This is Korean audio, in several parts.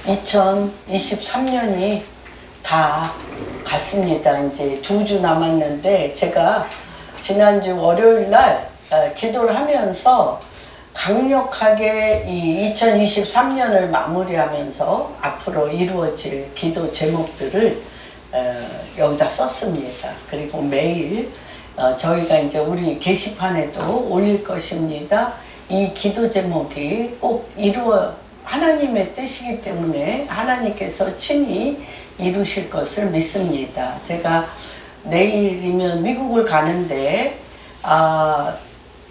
2023년이 다 갔습니다. 이제 2주 남았는데 제가 지난주 월요일 날 기도를 하면서 강력하게 이 2023년을 마무리하면서 앞으로 이루어질 기도 제목들을 여기다 썼습니다. 그리고 매일 저희가 이제 우리 게시판에도 올릴 것입니다. 이 기도 제목이 꼭 하나님의 뜻이기 때문에 하나님께서 친히 이루실 것을 믿습니다. 제가 내일이면 미국을 가는데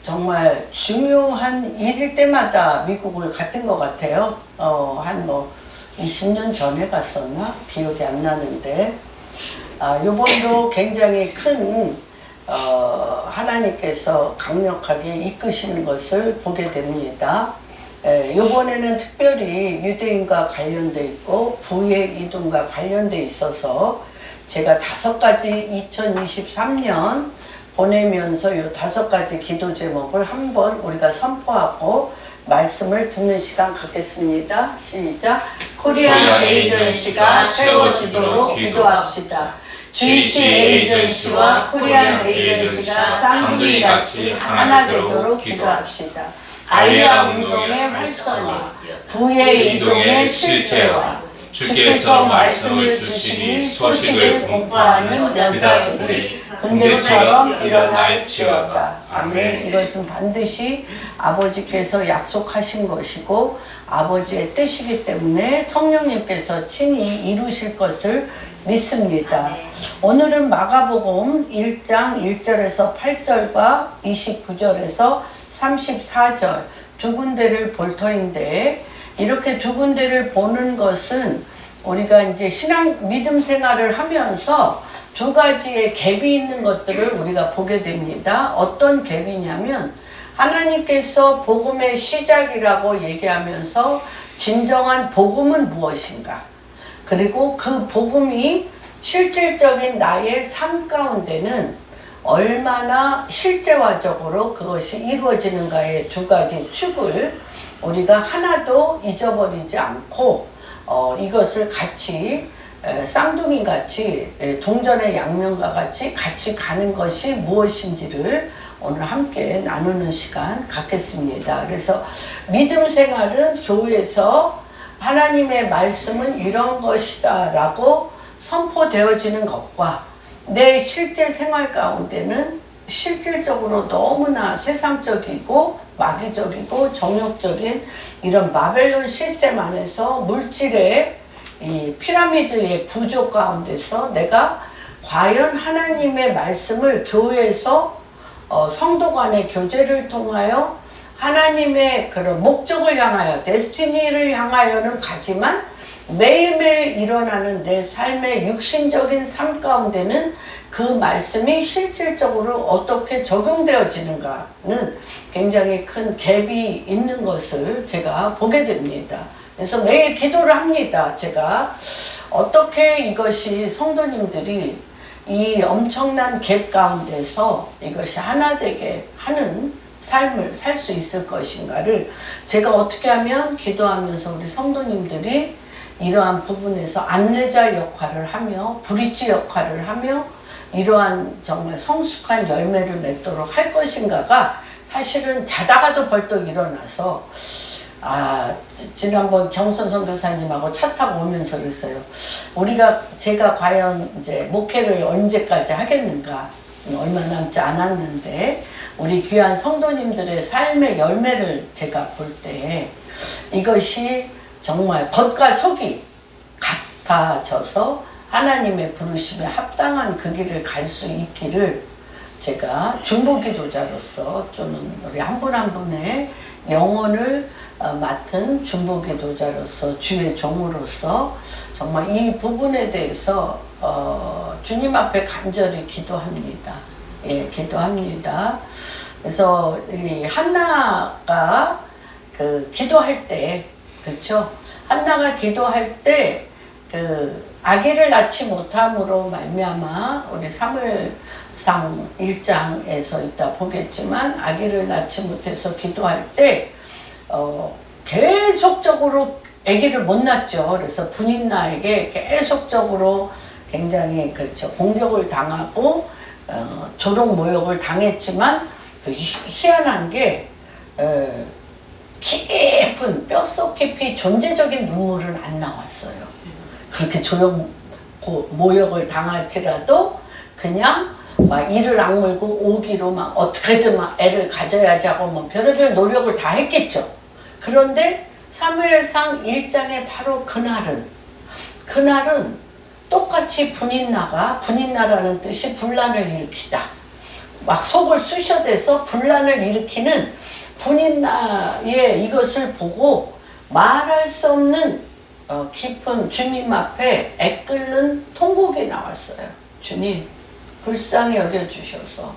정말 중요한 일일 때마다 미국을 갔던 것 같아요. 한 20년 전에 갔었나? 기억이 안 나는데 요번도 굉장히 큰 하나님께서 강력하게 이끄시는 것을 보게 됩니다. 요번에는 특별히 유대인과 관련돼 있고 부의 이동과 관련돼 있어서 제가 5가지 2023년 보내면서 요 5가지 기도 제목을 한번 우리가 선포하고 말씀을 듣는 시간 갖겠습니다. 시작. 코리안 에이전시가 세워지도록 기도합시다. GC 에이전시와 코리안 에이전시가 쌍둥이같이 하나 되도록 기도합시다. 알리아 운동의 활성화, 부의 이동의 실제화, 주께서 말씀을 주시니 소식을 공부하는 여자들이 군대처럼 일어날지어다. 아멘. 이것은 반드시 아버지께서 약속하신 것이고 아버지의 뜻이기 때문에 성령님께서 친히 이루실 것을 믿습니다. 오늘은 마가복음 1장 1절에서 8절과 29절에서 34절 두 군데를 볼 터인데, 이렇게 두 군데를 보는 것은 우리가 이제 믿음 생활을 하면서 2가지의 갭이 있는 것들을 우리가 보게 됩니다. 어떤 갭이냐면 하나님께서 복음의 시작이라고 얘기하면서 진정한 복음은 무엇인가, 그리고 그 복음이 실질적인 나의 삶 가운데는 얼마나 실제화적으로 그것이 이루어지는가의 2가지 축을 우리가 하나도 잊어버리지 않고 이것을 같이 쌍둥이 같이 동전의 양면과 같이 가는 것이 무엇인지를 오늘 함께 나누는 시간 갖겠습니다. 그래서 믿음 생활은 교회에서 하나님의 말씀은 이런 것이다 라고 선포되어지는 것과 내 실제 생활 가운데는 실질적으로 너무나 세상적이고 마귀적이고 정욕적인 이런 바벨론 시스템 안에서 물질의 이 피라미드의 구조 가운데서 내가 과연 하나님의 말씀을 교회에서 성도 간의 교제를 통하여 하나님의 그런 목적을 향하여 데스티니를 향하여는 가지만 매일매일 일어나는 내 삶의 육신적인 삶 가운데는 그 말씀이 실질적으로 어떻게 적용되어지는가는 굉장히 큰 갭이 있는 것을 제가 보게 됩니다. 그래서 매일 기도를 합니다. 제가 어떻게 이것이 성도님들이 이 엄청난 갭 가운데서 이것이 하나 되게 하는 삶을 살 수 있을 것인가를 제가 어떻게 하면 기도하면서 우리 성도님들이 이러한 부분에서 안내자 역할을 하며 브릿지 역할을 하며 이러한 정말 성숙한 열매를 맺도록 할 것인가가 사실은 자다가도 벌떡 일어나서 지난번 경선 선교사님하고 차 타고 오면서 그랬어요. 제가 과연 이제 목회를 언제까지 하겠는가, 얼마 남지 않았는데 우리 귀한 성도님들의 삶의 열매를 제가 볼 때 이것이 정말 겉과 속이 같아져서 하나님의 부르심에 합당한 그 길을 갈 수 있기를 제가 중보기도자로서 또는 우리 한 분 한 분의 영혼을 맡은 중보기도자로서 주의 종으로서 정말 이 부분에 대해서 주님 앞에 간절히 기도합니다. 예, 기도합니다. 그래서 이 한나가 기도할 때, 그렇죠? 한나가 기도할 때 아기를 낳지 못함으로 말미암아 우리 사무엘상 1장에서 이따 보겠지만 아기를 낳지 못해서 기도할 때 계속적으로 아기를 못 낳죠. 그래서 분인나에게 계속적으로 굉장히 그렇죠. 공격을 당하고 조롱 모욕을 당했지만 그 희한한 게 깊은 뼛속 깊이 존재적인 눈물은 안 나왔어요. 그렇게 조롱 모욕을 당할지라도 그냥 막 이를 악물고 오기로 막 어떻게든 막 애를 가져야지 하고 뭐 별의별 노력을 다 했겠죠. 그런데 사무엘상 1장의 바로 그날은 똑같이 분인나라는 뜻이 분란을 일으키다. 막 속을 쑤셔대서 분란을 일으키는 분인나의 이것을 보고 말할 수 없는 깊은 주님 앞에 애끓는 통곡이 나왔어요. 주님, 불쌍히 여겨주셔서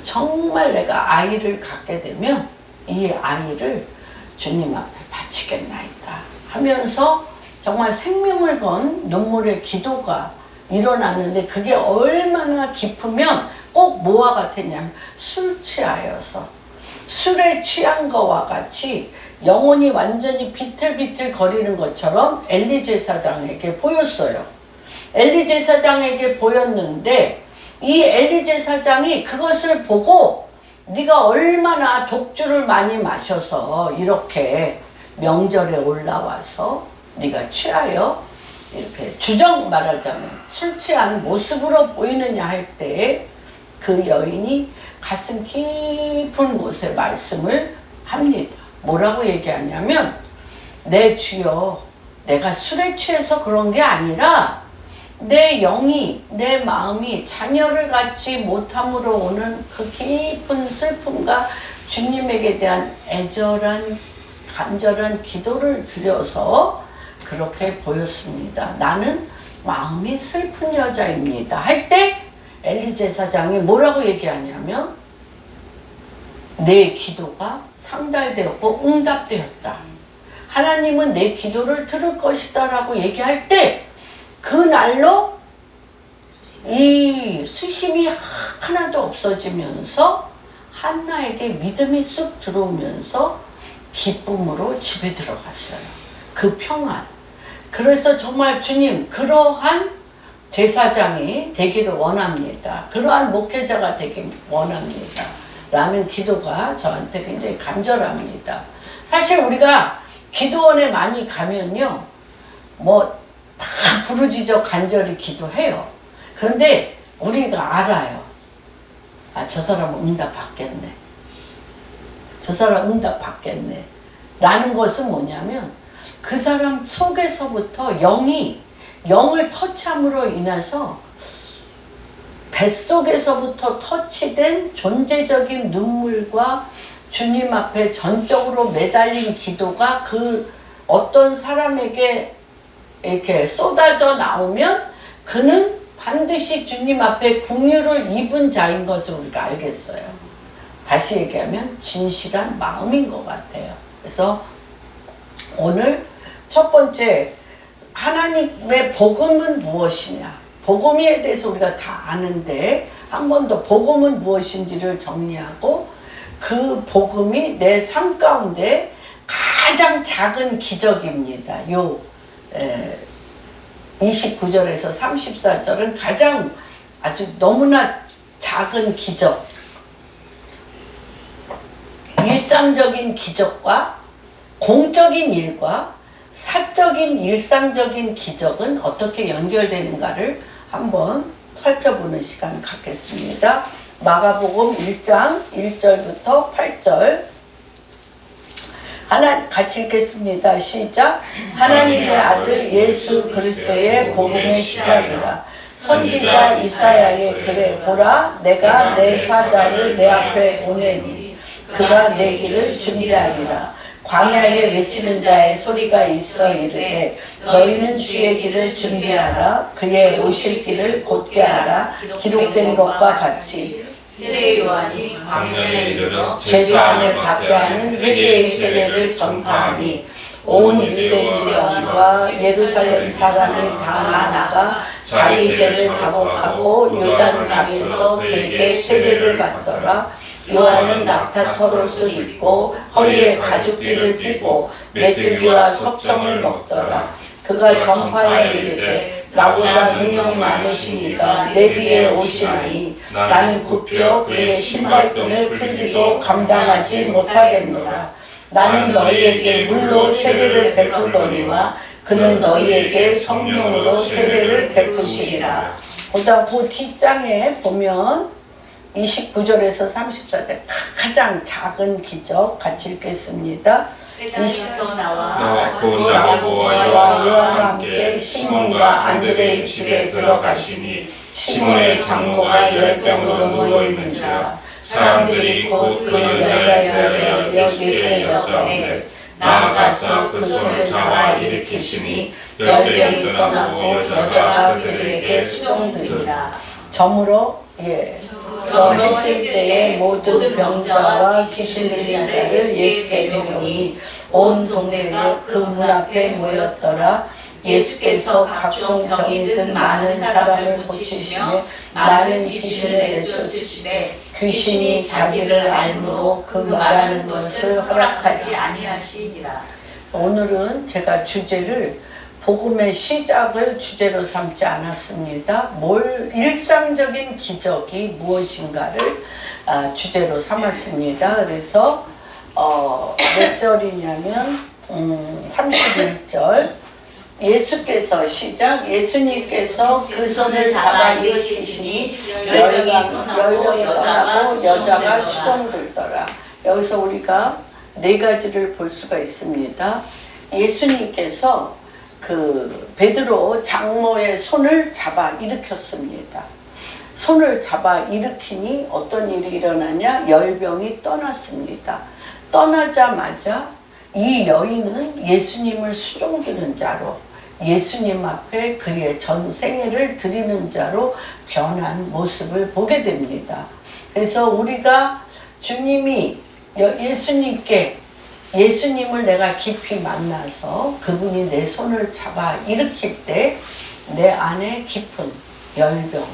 정말 내가 아이를 갖게 되면 이 아이를 주님 앞에 바치겠나이다 하면서 정말 생명을 건 눈물의 기도가 일어났는데 그게 얼마나 깊으면 꼭 뭐와 같았냐면 술 취하여서 술에 취한 거와 같이 영혼이 완전히 비틀비틀 거리는 것처럼 엘리 제사장에게 보였어요. 엘리 제사장에게 보였는데 이 엘리 제사장이 그것을 보고 네가 얼마나 독주를 많이 마셔서 이렇게 명절에 올라와서 네가 취하여 이렇게 주정 말하자면 술 취한 모습으로 보이느냐 할 때 그 여인이 가슴 깊은 곳에 말씀을 합니다. 뭐라고 얘기하냐면 내 주여 내가 술에 취해서 그런 게 아니라 내 영이 내 마음이 자녀를 갖지 못함으로 오는 그 깊은 슬픔과 주님에게 대한 애절한 간절한 기도를 드려서 그렇게 보였습니다. 나는 마음이 슬픈 여자입니다. 할 때 엘리 제사장이 뭐라고 얘기하냐면 내 기도가 상달되었고 응답되었다. 하나님은 내 기도를 들을 것이다 라고 얘기할 때 그날로 이 수심이 하나도 없어지면서 한나에게 믿음이 쑥 들어오면서 기쁨으로 집에 들어갔어요. 그 평안. 그래서 정말 주님 그러한 제사장이 되기를 원합니다. 그러한 목회자가 되기 원합니다. 라는 기도가 저한테 굉장히 간절합니다. 사실 우리가 기도원에 많이 가면요. 뭐 다 부르짖어 간절히 기도해요. 그런데 우리가 알아요. 아, 저 사람은 응답 받겠네. 저 사람 응답 받겠네. 라는 것은 뭐냐면 그 사람 속에서부터 영을 터치함으로 인해서 뱃속에서부터 터치된 존재적인 눈물과 주님 앞에 전적으로 매달린 기도가 그 어떤 사람에게 이렇게 쏟아져 나오면 그는 반드시 주님 앞에 긍휼을 입은 자인 것을 우리가 알겠어요. 다시 얘기하면 진실한 마음인 것 같아요. 그래서 오늘 첫 번째 하나님의 복음은 무엇이냐? 복음에 대해서 우리가 다 아는데 한 번 더 복음은 무엇인지를 정리하고 그 복음이 내 삶 가운데 가장 작은 기적입니다. 29절에서 34절은 가장 아주 너무나 작은 기적, 일상적인 기적과 공적인 일과 사적인 일상적인 기적은 어떻게 연결되는가를 한번 살펴보는 시간 갖겠습니다. 마가복음 1장 1절부터 8절 같이 읽겠습니다. 시작. 하나님의 아들 예수 그리스도의 복음의 시작이라. 선지자 이사야의 글에 보라 내가 내 사자를 내 앞에 보내니 그가 내 길을 준비하리라. 광야에 외치는 자의 소리가 있어 이르되 너희는 주의 길을 준비하라. 그의 오실 길을 곧게 하라. 기록된 것과 같이 세례 요한이 광야에 이르러 죄사함을 받게 하는 회개의 세례를 전파하니 온 유대 지방과 예루살렘 사람이 다 나아가 자기 죄를 자복하고 요단 강에서 그에게 세례를 받더라. 요한은 낙타털옷을 입고 허리에 가죽띠를 띠고 메뚜기와 석정을 먹더라. 그가 전파에 이르되 나보다 능력이 많으시니까 내 뒤에 오시나니 나는 굽혀 그의 신발끈을 풀기도 감당하지 못하겠노라. 나는 너희에게 물로 세례를 베푸더니와 그는 너희에게 성령으로 세례를 베푸시리라. 보다 그 뒷장에 보면 29절에서 34절 가장 작은 기적 같이 읽겠습니다. 땅에서 나와 나왔고 야고보와 요한과 함께 시몬과 안드레의 집에 들어가시니 시몬의 장모가 10병으로 누워있는지라 사람들이 곧 그 여자에 대하여 예수께 여짜오되 나아가서 그 손을 잡아 일으키시니 10병이 떠나고 여자가 그들에게 수종드리라. 점으로 저 해질 때에 모든 병자와 귀신 들린 자를 예수께 데려오니 온 동네가 그 문 앞에 모였더라. 예수께서 각종 병이 든 많은 사람을 고치시며 많은 귀신을 내쫓으시되 귀신이 자기를 알므로 그 말하는 것을 허락하지 아니하시니라. 오늘은 제가 주제를 복음의 시작을 주제로 삼지 않았습니다. 일상적인 기적이 무엇인가를 주제로 삼았습니다. 그래서 몇 절이냐면 31절 예수께서 시작 예수님께서 그 손을 잡아 일으키시니 열병이 떠나고 여자가 수동들더라. 여기서 우리가 네 가지를 볼 수가 있습니다. 예수님께서 그 베드로 장모의 손을 잡아 일으켰습니다. 손을 잡아 일으키니 어떤 일이 일어나냐? 열병이 떠났습니다. 떠나자마자 이 여인은 예수님을 수종드는 자로 예수님 앞에 그의 전생애를 드리는 자로 변한 모습을 보게 됩니다. 그래서 우리가 주님이 예수님을 내가 깊이 만나서 그분이 내 손을 잡아 일으킬 때 내 안에 깊은 열병,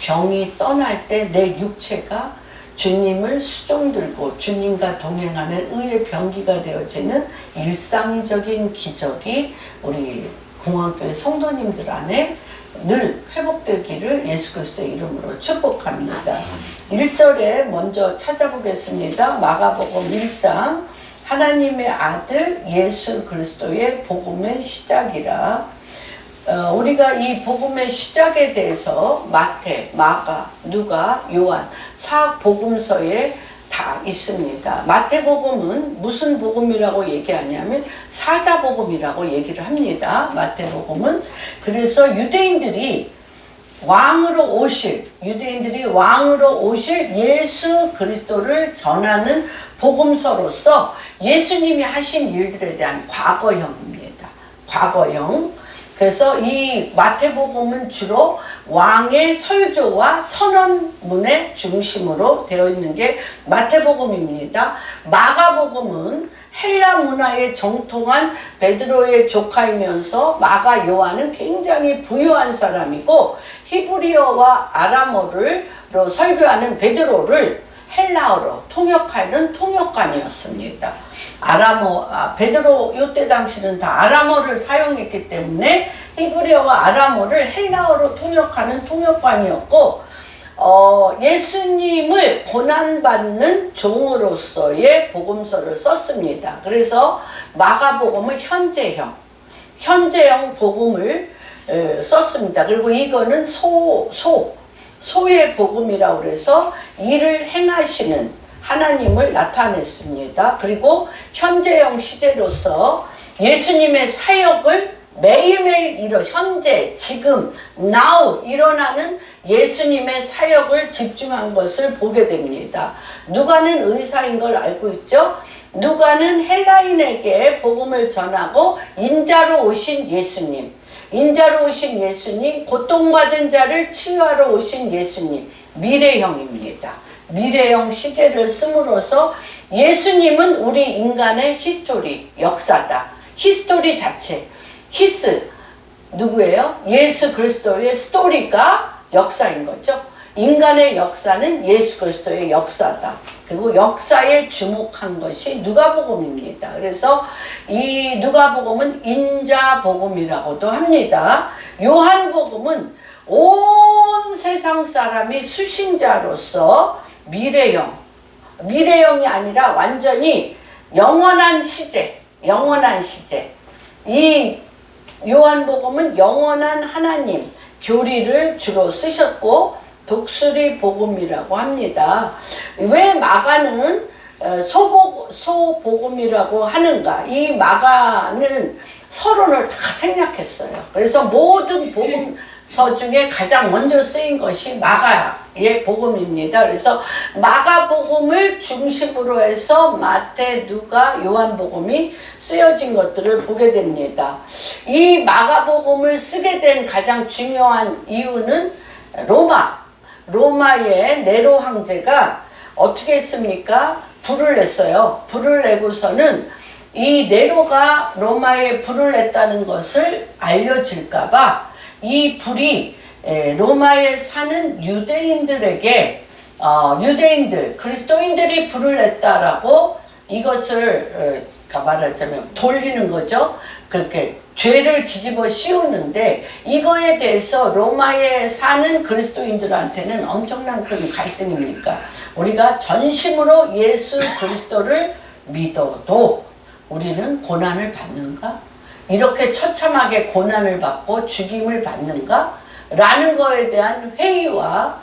병이 떠날 때 내 육체가 주님을 수종들고 주님과 동행하는 의의 병기가 되어지는 일상적인 기적이 우리 공항교회 성도님들 안에 늘 회복되기를 예수 그리스도의 이름으로 축복합니다. 1절에 먼저 찾아보겠습니다. 마가복음 1장 하나님의 아들 예수 그리스도의 복음의 시작이라. 우리가 이 복음의 시작에 대해서 마태, 마가, 누가, 요한 사복음서에 다 있습니다. 마태복음은 무슨 복음이라고 얘기하냐면 사자복음이라고 얘기를 합니다. 마태복음은 그래서 유대인들이 왕으로 오실 예수 그리스도를 전하는 복음서로서 예수님이 하신 일들에 대한 과거형입니다. 과거형. 그래서 이 마태복음은 주로 왕의 설교와 선언문의 중심으로 되어 있는 게 마태복음입니다. 마가복음은 헬라 문화에 정통한 베드로의 조카이면서 마가 요한은 굉장히 부유한 사람이고 히브리어와 아람어로 설교하는 베드로를 헬라어로 통역하는 통역관이었습니다. 베드로 이때 당시는 다 아람어를 사용했기 때문에 히브리어와 아람어를 헬라어로 통역하는 통역관이었고 예수님을 고난받는 종으로서의 복음서를 썼습니다. 그래서 마가복음은 현재형 복음을 썼습니다. 그리고 이거는 소의 복음이라고 그래서 일을 행하시는 하나님을 나타냈습니다. 그리고 현재형 시제로서 예수님의 사역을 매일매일 현재, 지금, now 일어나는 예수님의 사역을 집중한 것을 보게 됩니다. 누가는 의사인 걸 알고 있죠? 누가는 헬라인에게 복음을 전하고 인자로 오신 예수님, 고통받은 자를 치유하러 오신 예수님, 미래형입니다. 미래형 시제를 씀으로써 예수님은 우리 인간의 히스토리, 역사다. 히스토리 자체, 누구예요? 예수 그리스도의 스토리가 역사인 거죠. 인간의 역사는 예수 그리스도의 역사다. 그리고 역사에 주목한 것이 누가복음입니다. 그래서 이 누가복음은 인자복음이라고도 합니다. 요한복음은 온 세상 사람이 수신자로서 미래형이 아니라 완전히 영원한 시제. 이 요한복음은 영원한 하나님 교리를 주로 쓰셨고 독수리 복음이라고 합니다. 왜 마가는 소복음이라고 하는가? 이 마가는 서론을 다 생략했어요. 그래서 모든 복음서 중에 가장 먼저 쓰인 것이 마가의 복음입니다. 그래서 마가복음을 중심으로 해서 마태, 누가, 요한복음이 쓰여진 것들을 보게 됩니다. 이 마가복음을 쓰게 된 가장 중요한 이유는 로마의 네로 황제가 어떻게 했습니까? 불을 냈어요. 불을 내고서는 이 네로가 로마에 불을 냈다는 것을 알려질까봐 이 불이 로마에 사는 유대인들에게 그리스도인들이 불을 냈다라고 이것을 말하자면 돌리는 거죠. 그렇게 죄를 뒤집어 씌우는데 이거에 대해서 로마에 사는 그리스도인들한테는 엄청난 그런 갈등입니까? 우리가 전심으로 예수 그리스도를 믿어도 우리는 고난을 받는가? 이렇게 처참하게 고난을 받고 죽임을 받는가? 라는 거에 대한 회의와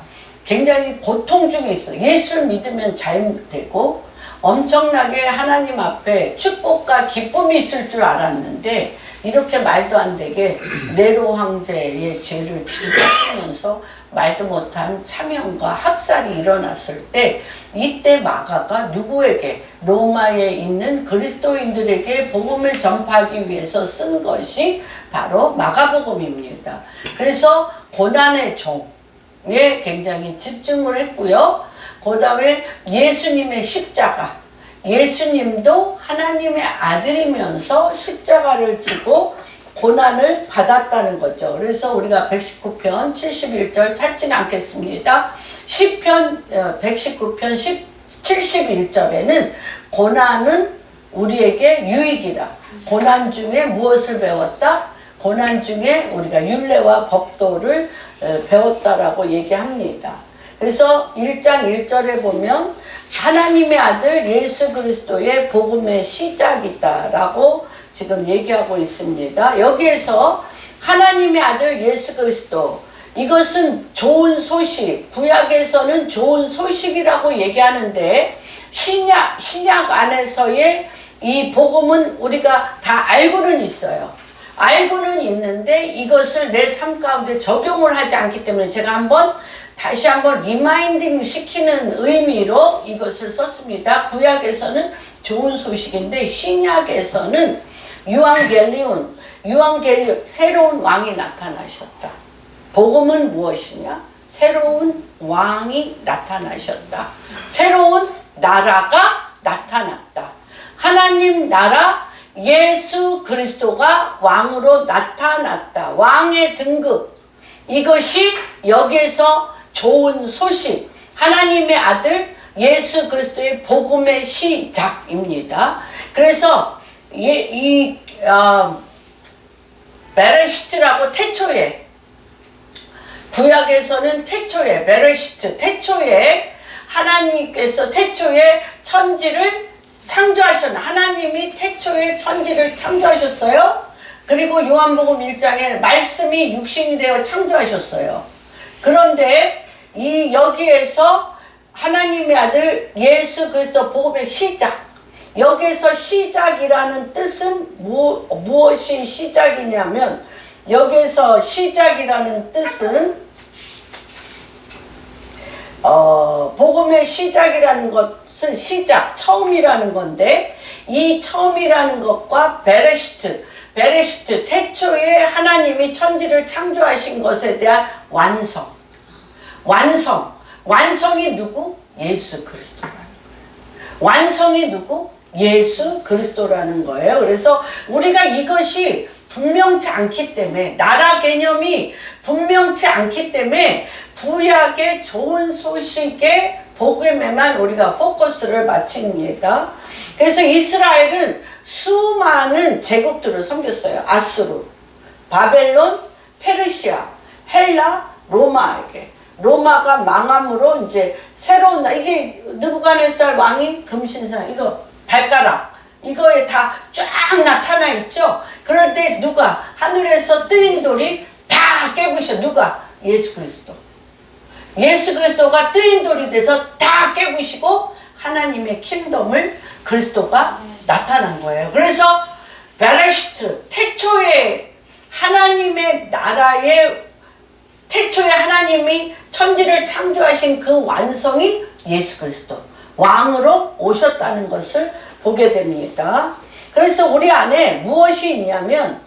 굉장히 고통 중에 있어요. 예수를 믿으면 잘 되고 엄청나게 하나님 앞에 축복과 기쁨이 있을 줄 알았는데 이렇게 말도 안 되게 네로 황제의 죄를 뒤집어쓰면서 말도 못한 참형과 학살이 일어났을 때 이때 마가가 누구에게? 로마에 있는 그리스도인들에게 복음을 전파하기 위해서 쓴 것이 바로 마가복음입니다. 그래서 고난의 종에 굉장히 집중을 했고요. 그 다음에 예수님의 십자가, 예수님도 하나님의 아들이면서 십자가를 지고 고난을 받았다는 거죠. 그래서 우리가 119편 71절 찾지는 않겠습니다. 시편 119편 71절에는 고난은 우리에게 유익이다. 고난 중에 무엇을 배웠다? 고난 중에 우리가 율례와 법도를 배웠다라고 얘기합니다. 그래서 1장 1절에 보면 하나님의 아들 예수 그리스도의 복음의 시작이다라고 지금 얘기하고 있습니다. 여기에서 하나님의 아들 예수 그리스도, 이것은 좋은 소식, 구약에서는 좋은 소식이라고 얘기하는데 신약 안에서의 이 복음은 우리가 다 알고는 있어요. 알고는 있는데 이것을 내 삶 가운데 적용을 하지 않기 때문에 제가 다시 한번 리마인딩 시키는 의미로 이것을 썼습니다. 구약에서는 좋은 소식인데 신약에서는 유앙겔리온, 새로운 왕이 나타나셨다. 복음은 무엇이냐? 새로운 왕이 나타나셨다. 새로운 나라가 나타났다. 하나님 나라 예수 그리스도가 왕으로 나타났다. 왕의 등급. 이것이 여기에서 좋은 소식, 하나님의 아들 예수 그리스도의 복음의 시작입니다. 그래서 베레시트라고 태초에, 구약에서는 태초에 베레시트, 태초에 하나님께서 태초에 천지를 창조하셨나? 하나님이 태초에 천지를 창조하셨어요. 그리고 요한복음 1장에 말씀이 육신이 되어 창조하셨어요. 그런데 여기에서 하나님의 아들 예수 그리스도 복음의 시작, 여기에서 시작이라는 뜻은 무엇이 시작이냐면, 여기에서 시작이라는 뜻은 복음의 시작이라는 것은 시작, 처음이라는 건데, 이 처음이라는 것과 베레시트, 태초에 하나님이 천지를 창조하신 것에 대한 완성이 누구? 예수 그리스도라는 거예요. 완성이 누구? 예수 그리스도라는 거예요. 그래서 우리가 이것이 분명치 않기 때문에, 나라 개념이 분명치 않기 때문에 구약의 좋은 소식의 복음에만 우리가 포커스를 맞춥니다. 그래서 이스라엘은 수많은 제국들을 섬겼어요. 아수르, 바벨론, 페르시아, 헬라, 로마에게. 로마가 망함으로 이제 새로운, 이게 느부갓네살 왕이 금신상, 이거 발가락, 이거에 다 쫙 나타나 있죠. 그런데 누가 하늘에서 뜨인 돌이 다 깨부셔. 누가? 예수 그리스도. 예수 그리스도가 뜨인 돌이 돼서 다 깨부시고 하나님의 킹덤을 그리스도가 나타난 거예요. 그래서 베레시트, 태초에 하나님의 나라의, 태초에 하나님이 천지를 창조하신 그 완성이 예수 그리스도 왕으로 오셨다는 것을 보게 됩니다. 그래서 우리 안에 무엇이 있냐면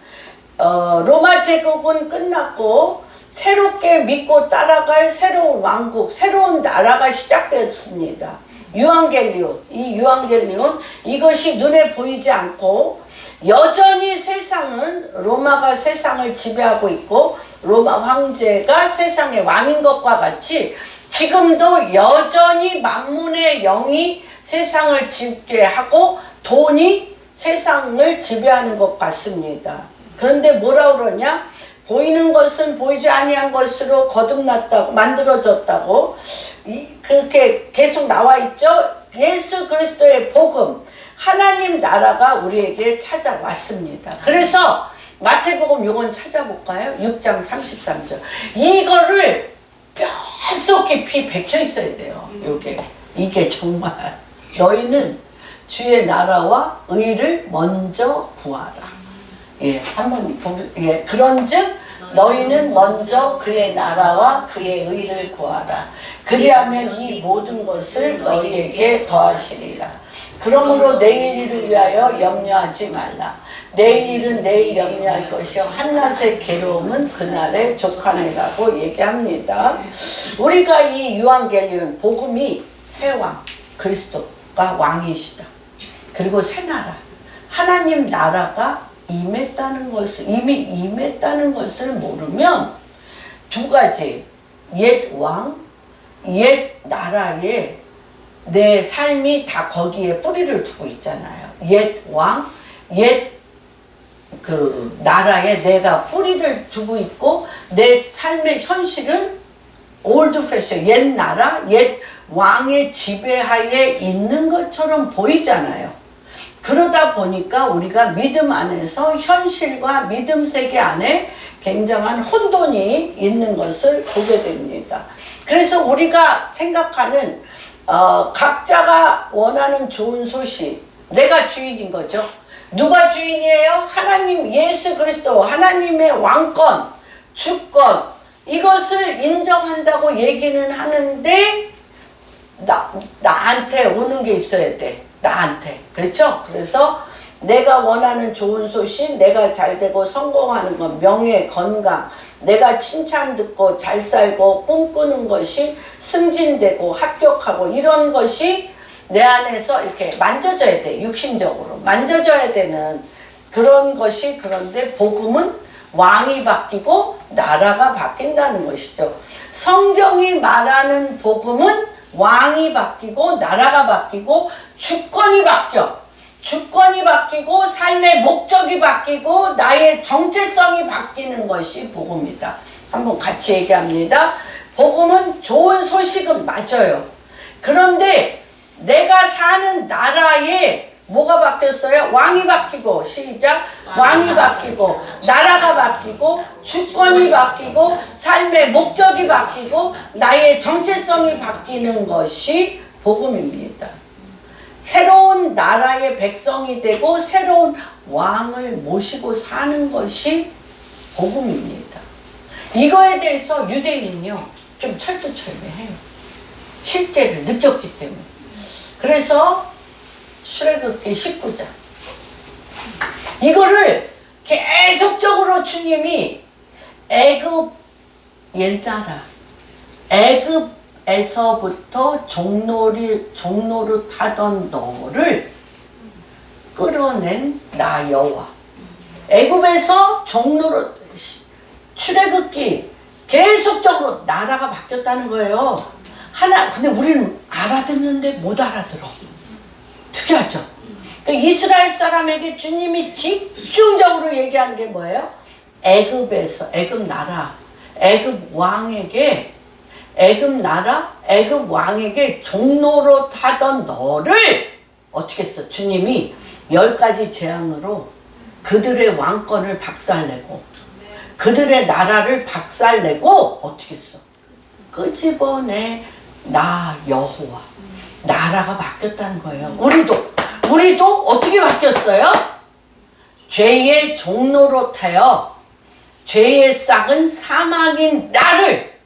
로마 제국은 끝났고 새롭게 믿고 따라갈 새로운 왕국, 새로운 나라가 시작되었습니다. 유앙겔리온, 이 유앙겔리온, 이것이 눈에 보이지 않고 여전히 세상은, 로마가 세상을 지배하고 있고 로마 황제가 세상의 왕인 것과 같이 지금도 여전히 만문의 영이 세상을 지배하고 돈이 세상을 지배하는 것 같습니다. 그런데 뭐라 그러냐? 보이는 것은 보이지 아니한 것으로 거듭났다고, 만들어졌다고 그렇게 계속 나와 있죠. 예수 그리스도의 복음, 하나님 나라가 우리에게 찾아왔습니다. 그래서 마태복음 요건 찾아볼까요? 6장 33절. 이거를 뼛속 깊이 박혀 있어야 돼요. 이게 정말 너희는 주의 나라와 의를 먼저 구하라. 예, 한번 예, 그런즉 너희는 먼저 그의 나라와 그의 의를 구하라. 그리하면 이 모든 것을 너희에게 더하시리라. 그러므로 내일 일을 위하여 염려하지 말라. 내일 일은 내일 염려할 것이요 한낮의 괴로움은 그날의 족하니라고 얘기합니다. 우리가 이 유앙겔리온 복음이 새왕 그리스도가 왕이시다. 그리고 새나라 하나님 나라가 임했다는 것을, 이미 임했다는 것을 모르면 두 가지, 옛 왕, 옛 나라에 내 삶이 다 거기에 뿌리를 두고 있잖아요. 옛 왕, 옛 그 나라에 내가 뿌리를 두고 있고 내 삶의 현실은 올드 패션, 옛 나라, 옛 왕의 지배하에 있는 것처럼 보이잖아요. 그러다 보니까 우리가 믿음 안에서 현실과 믿음 세계 안에 굉장한 혼돈이 있는 것을 보게 됩니다. 그래서 우리가 생각하는 각자가 원하는 좋은 소식, 내가 주인인 거죠. 누가 주인이에요? 하나님, 예수 그리스도, 하나님의 왕권, 주권, 이것을 인정한다고 얘기는 하는데 나한테 오는 게 있어야 돼. 나한테. 그렇죠? 그래서 내가 원하는 좋은 소식, 내가 잘되고 성공하는 것, 명예, 건강, 내가 칭찬 듣고 잘 살고 꿈꾸는 것이 승진되고 합격하고 이런 것이 내 안에서 이렇게 만져져야 돼. 육신적으로 만져져야 되는 그런 것이, 그런데 복음은 왕이 바뀌고 나라가 바뀐다는 것이죠. 성경이 말하는 복음은 왕이 바뀌고 나라가 바뀌고 주권이 바뀌어. 주권이 바뀌고 삶의 목적이 바뀌고 나의 정체성이 바뀌는 것이 복음이다. 한번 같이 얘기합니다. 복음은 좋은 소식은 맞아요. 그런데 내가 사는 나라에 뭐가 바뀌었어요? 왕이 바뀌고, 시작. 왕이 바뀌고, 나라가 바뀌고, 주권이 바뀌고, 삶의 목적이 바뀌고, 나의 정체성이 바뀌는 것이 복음입니다. 새로운 나라의 백성이 되고 새로운 왕을 모시고 사는 것이 복음입니다. 이거에 대해서 유대인은요 좀 철두철미해요. 실제를 느꼈기 때문에. 그래서 출애굽기 19장 이거를 계속적으로 주님이 애굽 옛나라 애굽에서부터 종로를 타던 너를 끌어낸 나 여호와. 애굽에서 종로로 출애굽기 계속적으로 나라가 바뀌었다는 거예요. 근데 우리는 알아듣는데 못 알아들어. 특이하죠? 그러니까 이스라엘 사람에게 주님이 집중적으로 얘기한 게 뭐예요? 애굽 나라, 애굽 왕에게 종노릇 하던 너를 어떻게 했어? 주님이 10가지 재앙으로 그들의 왕권을 박살내고 그들의 나라를 박살내고 어떻게 했어? 끄집어내 나 여호와. 나라가 바뀌었다는 거예요. 우리도 어떻게 바뀌었어요? 죄의 종노릇하여 죄의 싹은 사망인 나를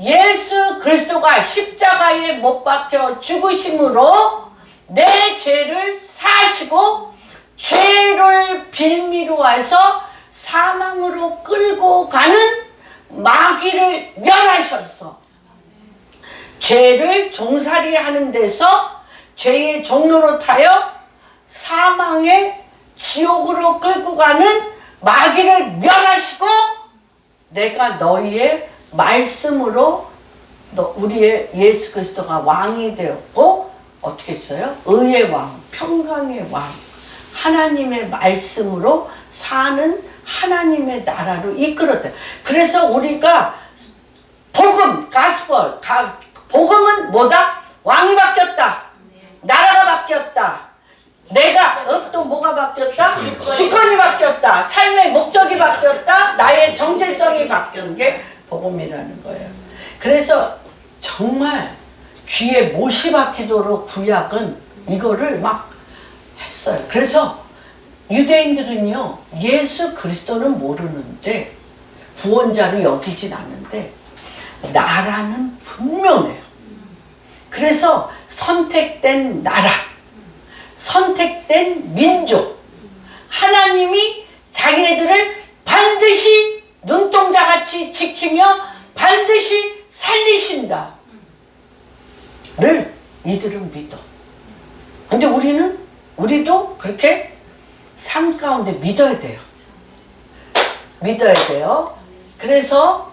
예수 그리스도가 십자가에 못 박혀 죽으심으로 내 죄를 사시고 죄를 빌미로 해서 사망으로 끌고 가는 마귀를 멸하셨어. 죄를 종살이 하는 데서 죄의 종노릇하여 사망의 지옥으로 끌고 가는 마귀를 멸하시고 내가 너희의 말씀으로 우리의 예수 그리스도가 왕이 되었고 어떻게 했어요? 의의 왕, 평강의 왕, 하나님의 말씀으로 사는 하나님의 나라로 이끌었다. 그래서 우리가 복음, 가스펠, 복음은 뭐다? 왕이 바뀌었다. 나라가 바뀌었다. 내가 또 뭐가 바뀌었다? 주권이 바뀌었다. 삶의 목적이 바뀌었다. 나의 정체성이 바뀐 게 복음이라는 거예요. 그래서 정말 귀에 못이 박히도록 구약은 이거를 막 했어요. 그래서 유대인들은요, 예수 그리스도는 모르는데 구원자로 여기진 않는데 나라는 분명해요. 그래서 선택된 나라, 선택된 민족, 하나님이 자기네들을 반드시 눈동자같이 지키며 반드시 살리신다 를 이들은 믿어. 근데 우리도 그렇게 삶 가운데 믿어야 돼요. 믿어야 돼요. 그래서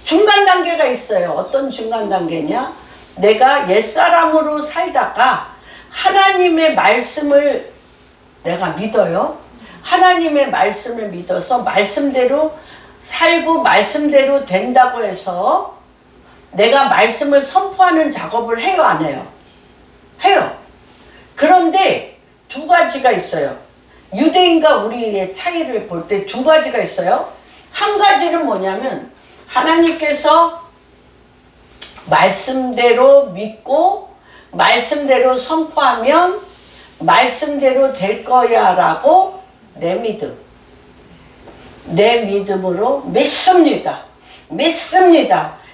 중간 단계가 있어요. 어떤 중간 단계냐? 내가 옛사람으로 살다가 하나님의 말씀을 내가 믿어요. 하나님의 말씀을 믿어서 말씀대로 살고 말씀대로 된다고 해서 내가 말씀을 선포하는 작업을 해요, 안 해요? 해요. 그런데 두 가지가 있어요. 유대인과 우리의 차이를 볼 때 두 가지가 있어요. 한 가지는 뭐냐면 하나님께서 말씀대로 믿고 말씀대로 선포하면 말씀대로 될 거야 라고 내 믿음으로 믿습니다.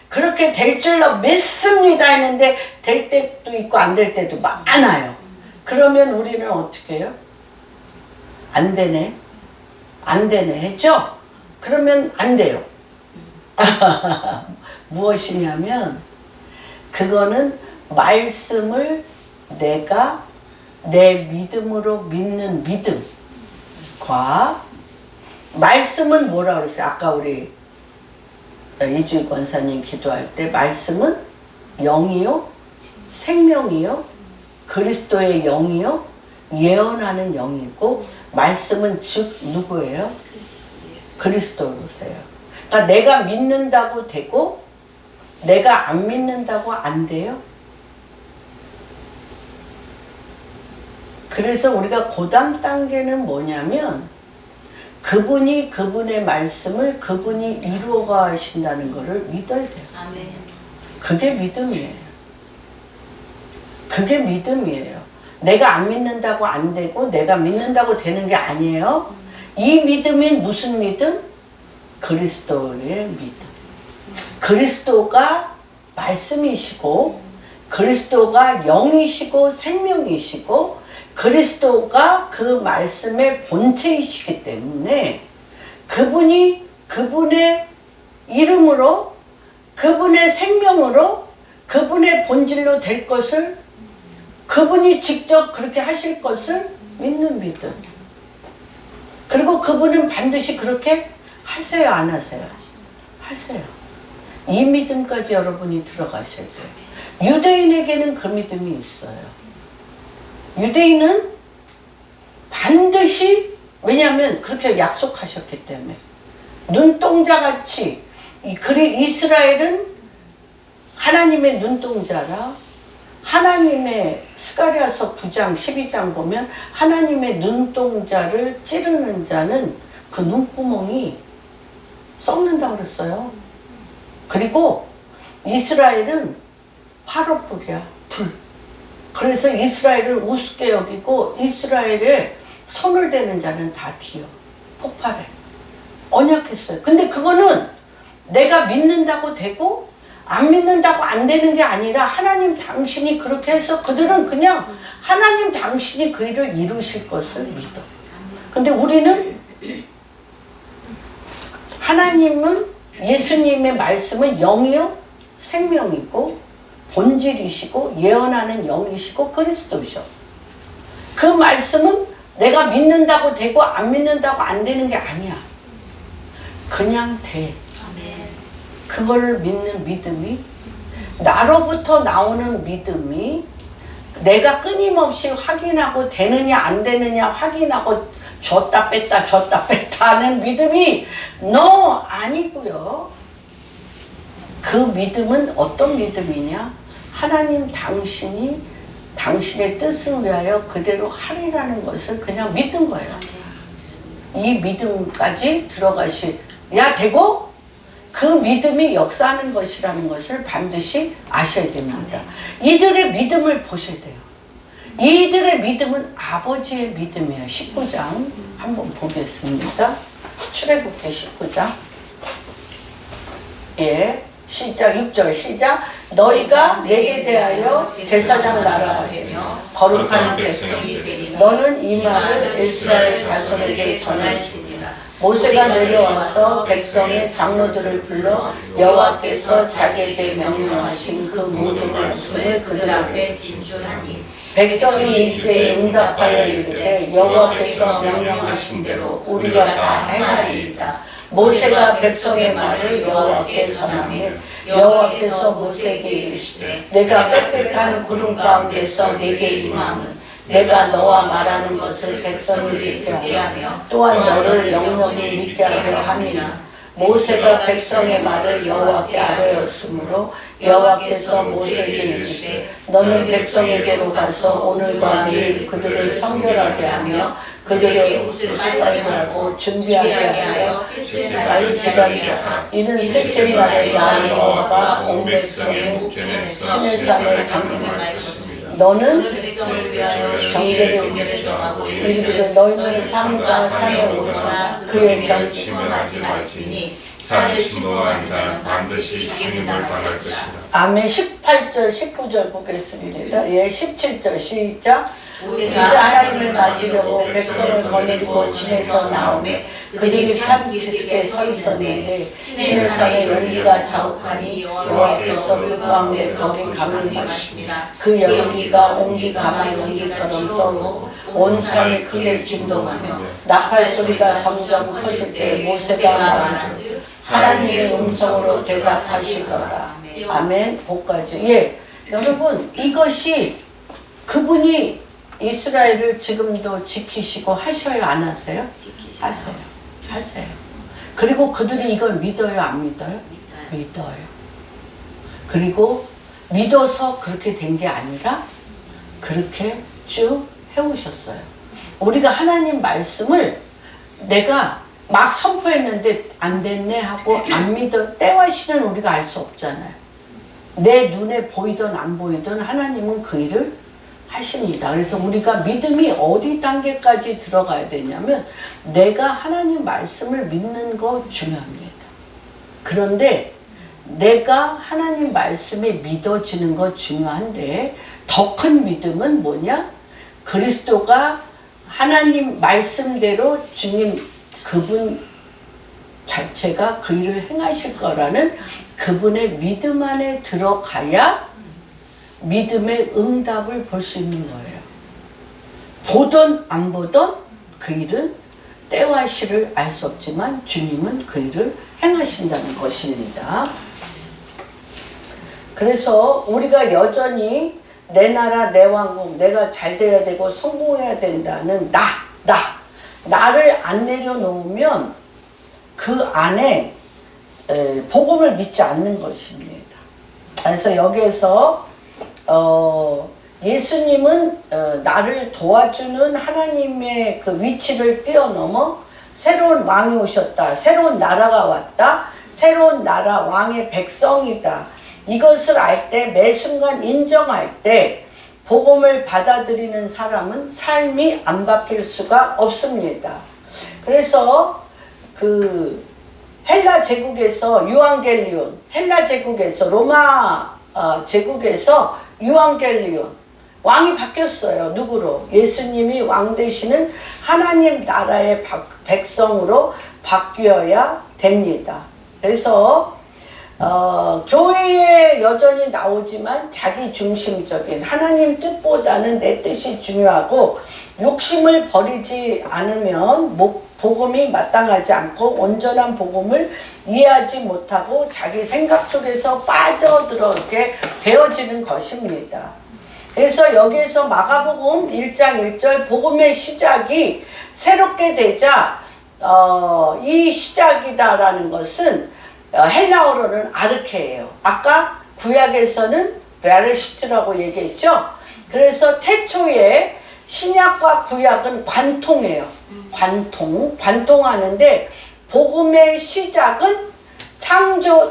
그렇게 될 줄로 믿습니다 했는데 될 때도 있고 안 될 때도 많아요. 그러면 우리는 어떻게 해요? 안 되네 했죠? 그러면 안 돼요. 무엇이냐면 그거는 말씀을 내가 내 믿음으로 믿는 믿음과 말씀은 뭐라 그랬어요? 아까 우리 이주익 권사님 기도할 때 말씀은 영이요 생명이요 그리스도의 영이요 예언하는 영이고 말씀은 즉 누구예요? 그리스도로세요. 그러니까 내가 믿는다고 되고 내가 안 믿는다고 안 돼요. 그래서 우리가 고담 단계는 뭐냐면 그분이 그분의 말씀을 그분이 이루어 가신다는 것을 믿어야 돼요. 아멘. 그게 믿음이에요. 내가 안 믿는다고 안 되고 내가 믿는다고 되는 게 아니에요. 이 믿음이 무슨 믿음? 그리스도의 믿음. 그리스도가 말씀이시고 그리스도가 영이시고 생명이시고 그리스도가 그 말씀의 본체이시기 때문에 그분이 그분의 이름으로 그분의 생명으로 그분의 본질로 될 것을 그분이 직접 그렇게 하실 것을 믿는 믿음. 그리고 그분은 반드시 그렇게 하세요, 안 하세요? 하세요. 이 믿음까지 여러분이 들어가셔야 돼요. 유대인에게는 그 믿음이 있어요. 유대인은 반드시, 왜냐하면 그렇게 약속하셨기 때문에, 눈동자같이, 이스라엘은 하나님의 눈동자라, 하나님의 스가랴서 9장 12장 보면 하나님의 눈동자를 찌르는 자는 그 눈구멍이 썩는다고 그랬어요. 그리고 이스라엘은 화롯불이야, 불. 그래서 이스라엘을 우습게 여기고 이스라엘에 손을 대는 자는 다 기어 폭발해. 언약했어요. 근데 그거는 내가 믿는다고 되고 안 믿는다고 안 되는 게 아니라 하나님 당신이 그렇게 해서 그들은 그냥 하나님 당신이 그 일을 이루실 것을 믿어. 근데 우리는 하나님은, 예수님의 말씀은 영이요 생명이고 본질이시고 예언하는 영이시고 그리스도셔. 그 말씀은 내가 믿는다고 되고 안 믿는다고 안 되는 게 아니야. 그냥 돼. 그거를 믿는 믿음이, 나로부터 나오는 믿음이, 내가 끊임없이 확인하고 되느냐 안 되느냐 확인하고 줬다 뺐다 하는 믿음이 아니고요. 그 믿음은 어떤 믿음이냐? 하나님 당신이 당신의 뜻을 위하여 그대로 하리라는 것을 그냥 믿는 거예요. 이 믿음까지 들어가셔야 되고, 그 믿음이 역사하는 것이라는 것을 반드시 아셔야 됩니다. 이들의 믿음을 보셔야 돼요. 이들의 믿음은 아버지의 믿음이에요. 19장 한번 보겠습니다. 출애굽기 19장. 예, 시작 6절 시작. 너희가 내게 대하여 제사장 나라가 되며 거룩한 백성이 되리라. 너는 이 말을 이스라엘 자손에게 전할지니라. 모세가 내려와서 백성의 장로들을 불러 여호와께서 자기에게 명령하신 그 모든 말씀을 그들 앞에 진술하니, 백성이 일제히 응답하여 이르되 여호와께서 명령하신 대로 우리가 다 행하리이다. 모세가 백성의 말을 여호와께 전하며 여호와께서 모세에게 이르시되, 내가 빽빽한 구름 가운데서 내게 임함은 내가 너와 말하는 것을 백성이 듣게 하며 또한 너를 영영히 믿게 하려 함이라. 모세가 백성의 말을 여호와께 아뢰었으므로 여호와께서 모세에게 이르시되, 너는 백성에게로 가서 오늘과 내일 그들을 성결하게 하며 그들의 옷을 빨리하고 준비하게 하여 셋째 날을 기다리게 하라. 이는 셋째 날에 나 여호와가 온 백성의 신의 산을 강림하였습니다. 너는 경계를 정하고 이르기를 너희는 산과 산에 오르거나 그의 병심을 하지 말지니 산에 침범한 자는 반드시 죽임을 당할 것이다. 아멘. 18절 19절 보겠습니다. 예, 17절 시작. 모세가 하나님을 맞으려고 백성을 거느리고 진에서 나오매 그들이 산 기슭에 서 있었는데 신의 산에 연기가 자욱하니 여호와께서 그 가운데 거기 감림하시니라. 그 연기가 온기 가마 연기처럼 떠오르고 온 산이 크게 진동하며 나팔 소리가 점점 커질 때 모세가 말하는즉 하나님의 음성으로 대답하시더라. 아멘. 복까지. 예, 여러분, 이것이 그분이 이스라엘을 지금도 지키시고 하셔요, 안 하세요? 하세요. 하세요. 그리고 그들이 이걸 믿어요, 안 믿어요? 믿어요. 그리고 믿어서 그렇게 된 게 아니라 그렇게 쭉 해오셨어요. 우리가 하나님 말씀을 내가 막 선포했는데 안 됐네 하고 안 믿어, 때와 시는 우리가 알 수 없잖아요. 내 눈에 보이든 안 보이든 하나님은 그 일을 하십니다. 그래서 우리가 믿음이 어디 단계까지 들어가야 되냐면, 내가 하나님 말씀을 믿는 거 중요합니다. 그런데 내가 하나님 말씀에 믿어지는 거 중요한데, 더 큰 믿음은 뭐냐? 그리스도가 하나님 말씀대로 주님 그분 자체가 그 일을 행하실 거라는 그분의 믿음 안에 들어가야 믿음의 응답을 볼 수 있는 거예요. 보던 안 보던 그 일은 때와 시를 알 수 없지만 주님은 그 일을 행하신다는 것입니다. 그래서 우리가 여전히 내 나라 내 왕국 내가 잘 돼야 되고 성공해야 된다는 나를 안 내려놓으면 그 안에 복음을 믿지 않는 것입니다. 그래서 여기에서 예수님은 나를 도와주는 하나님의 그 위치를 뛰어넘어 새로운 왕이 오셨다. 새로운 나라가 왔다. 새로운 나라 왕의 백성이다. 이것을 알 때, 매 순간 인정할 때 복음을 받아들이는 사람은 삶이 안 바뀔 수가 없습니다. 그래서 그 헬라 제국에서 유앙겔리온, 헬라 제국에서 로마 제국에서 유앙겔리온 왕이 바뀌었어요. 누구로? 예수님이 왕 되시는 하나님 나라의 백성으로 바뀌어야 됩니다. 그래서 교회에 여전히 나오지만 자기 중심적인 하나님 뜻보다는 내 뜻이 중요하고 욕심을 버리지 않으면 복음이 마땅하지 않고 온전한 복음을 이해하지 못하고 자기 생각 속에서 빠져들게 되어지는 것입니다. 그래서 여기에서 마가복음 1장 1절 복음의 시작이 새롭게 되자 이 시작이다라는 것은 헬라어로는 아르케예요. 아까 구약에서는 베르시트라고 얘기했죠. 그래서 태초에 신약과 구약은 관통해요. 관통하는데 복음의 시작은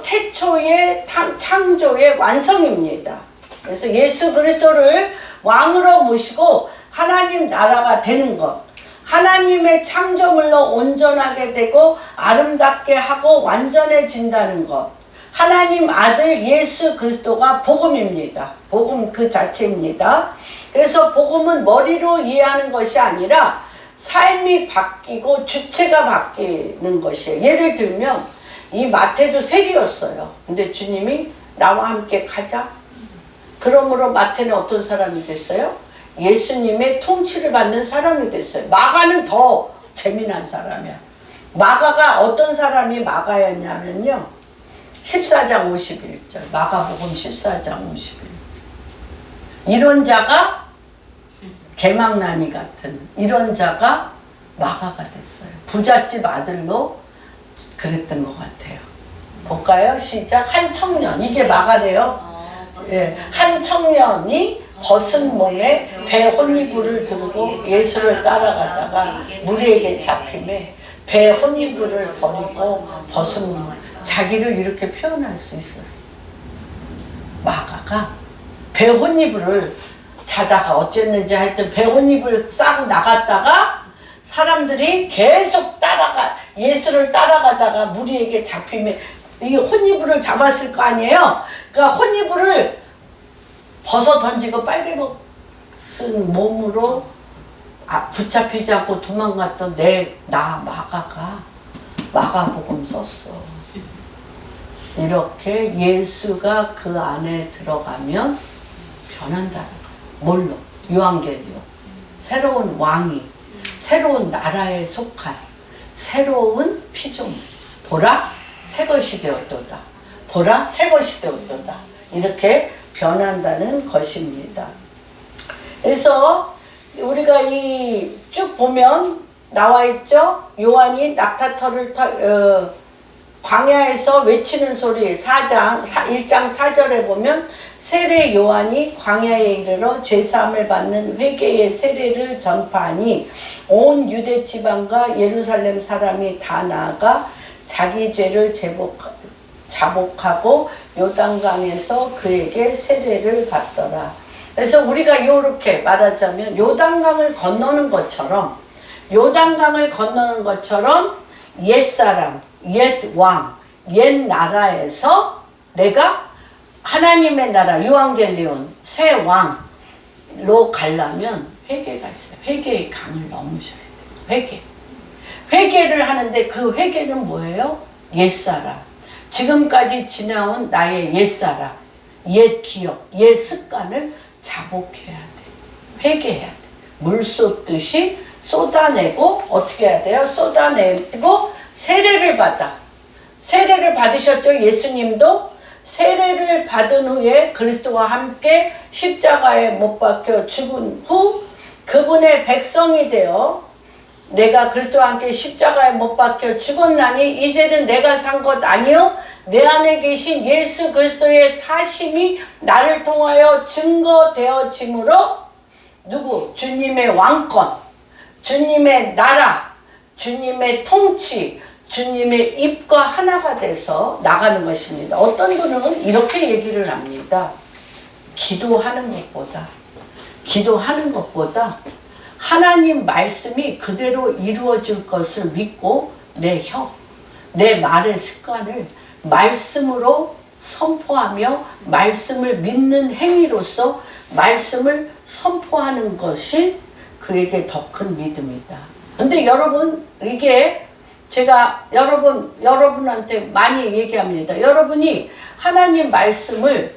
태초의 창조의 완성입니다. 그래서 예수 그리스도를 왕으로 모시고 하나님 나라가 되는 것, 하나님의 창조물로 온전하게 되고 아름답게 하고 완전해진다는 것, 하나님 아들 예수 그리스도가 복음입니다. 복음 그 자체입니다. 그래서 복음은 머리로 이해하는 것이 아니라 삶이 바뀌고 주체가 바뀌는 것이에요. 예를 들면 이 마태도 세리였어요. 근데 주님이 나와 함께 가자. 그러므로 마태는 어떤 사람이 됐어요? 예수님의 통치를 받는 사람이 됐어요. 마가는 더 재미난 사람이야. 마가가 어떤 사람이 마가였냐면요. 14장 51절. 마가복음 14장 51절. 이런 자가 개망나니 같은 이런 자가 마가가 됐어요. 부잣집 아들로 그랬던 것 같아요. 볼까요? 시작. 한 청년. 이게 마가래요. 예, 한 청년이 벗은 몸에 배 혼이불을 들고 예수를 따라가다가 무리에게 잡힘에 배 혼이불을 버리고 벗은 몸. 자기를 이렇게 표현할 수 있었어. 마가가 배 혼이불을 자다가 어쨌는지 하여튼 배 혼이불 싹 나갔다가 사람들이 계속 예수를 따라가다가 무리에게 잡히면 이 혼이불을 잡았을 거 아니에요. 그러니까 혼이불을 벗어 던지고 빨개 벗은 몸으로 붙잡히지 않고 도망갔던 마가가 마가복음 썼어. 이렇게 예수가 그 안에 들어가면 변한다는 거예요. 뭘로? 유앙겔리온. 새로운 왕이 새로운 나라에 속한 새로운 피조물. 보라 새것이 되었도다. 보라 새것이 되었도다. 이렇게 변한다는 것입니다. 그래서 우리가 이 쭉 보면 나와 있죠. 요한이 낙타털을 광야에서 외치는 소리 1장 4절에 보면 세례 요한이 광야에 이르러 죄사함을 받는 회개의 세례를 전파하니 온 유대 지방과 예루살렘 사람이 다 나아가 자기 죄를 자복하고 요단강에서 그에게 세례를 받더라. 그래서 우리가 이렇게 말하자면 요단강을 건너는 것처럼 옛사람, 옛왕, 옛나라에서 내가 하나님의 나라 유앙겔리온 새 왕로 가려면 회개가 있어요. 회개의 강을 넘으셔야 돼요. 회개를 하는데 그 회개는 뭐예요? 옛사람. 지금까지 지나온 나의 옛사람, 옛 기억, 옛 습관을 자복해야 돼. 회개해야 돼. 물 쏟듯이 쏟아내고 어떻게 해야 돼요? 쏟아내고 세례를 받아. 세례를 받으셨죠? 예수님도 세례를 받은 후에 그리스도와 함께 십자가에 못 박혀 죽은 후 그분의 백성이 되어 내가 그리스도와 함께 십자가에 못 박혀 죽었나니 이제는 내가 산 것 아니요 내 안에 계신 예수 그리스도의 사심이 나를 통하여 증거되어짐으로 누구? 주님의 왕권, 주님의 나라, 주님의 통치, 주님의 입과 하나가 돼서 나가는 것입니다. 어떤 분은 이렇게 얘기를 합니다. 기도하는 것보다 하나님 말씀이 그대로 이루어질 것을 믿고 내 말의 습관을 말씀으로 선포하며 말씀을 믿는 행위로서 말씀을 선포하는 것이 그에게 더 큰 믿음이다. 근데 여러분, 이게 제가 여러분한테 많이 얘기합니다. 여러분이 하나님 말씀을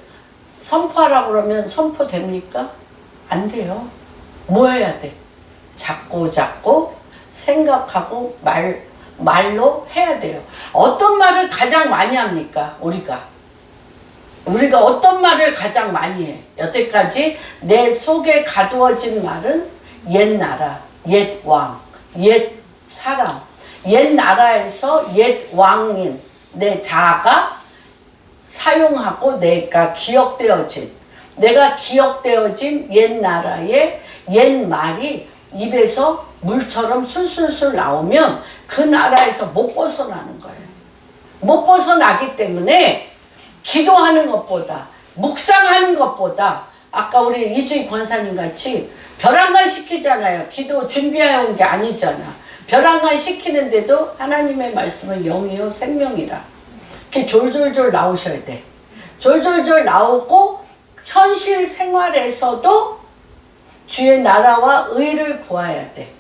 선포하라고 그러면 선포됩니까? 안 돼요. 뭐 해야 돼? 작고 생각하고 말로 해야 돼요. 어떤 말을 가장 많이 합니까? 우리가 어떤 말을 가장 많이 해? 여태까지 내 속에 가두어진 말은 옛 나라, 옛 왕, 옛 사람, 옛 나라에서 옛 왕인 내 자아가 사용하고 내가 기억되어진 옛 나라의 옛 말이 입에서 물처럼 술술술 나오면 그 나라에서 못 벗어나는 거예요. 못 벗어나기 때문에 기도하는 것보다 묵상하는 것보다 아까 우리 이주희 권사님 같이 벼랑간 시키잖아요. 기도 준비해 온 게 아니잖아. 벼랑간 시키는데도 하나님의 말씀은 영이요 생명이라. 이렇게 졸졸졸 나오셔야 돼. 졸졸졸 나오고 현실 생활에서도 주의 나라와 의를 구해야 돼.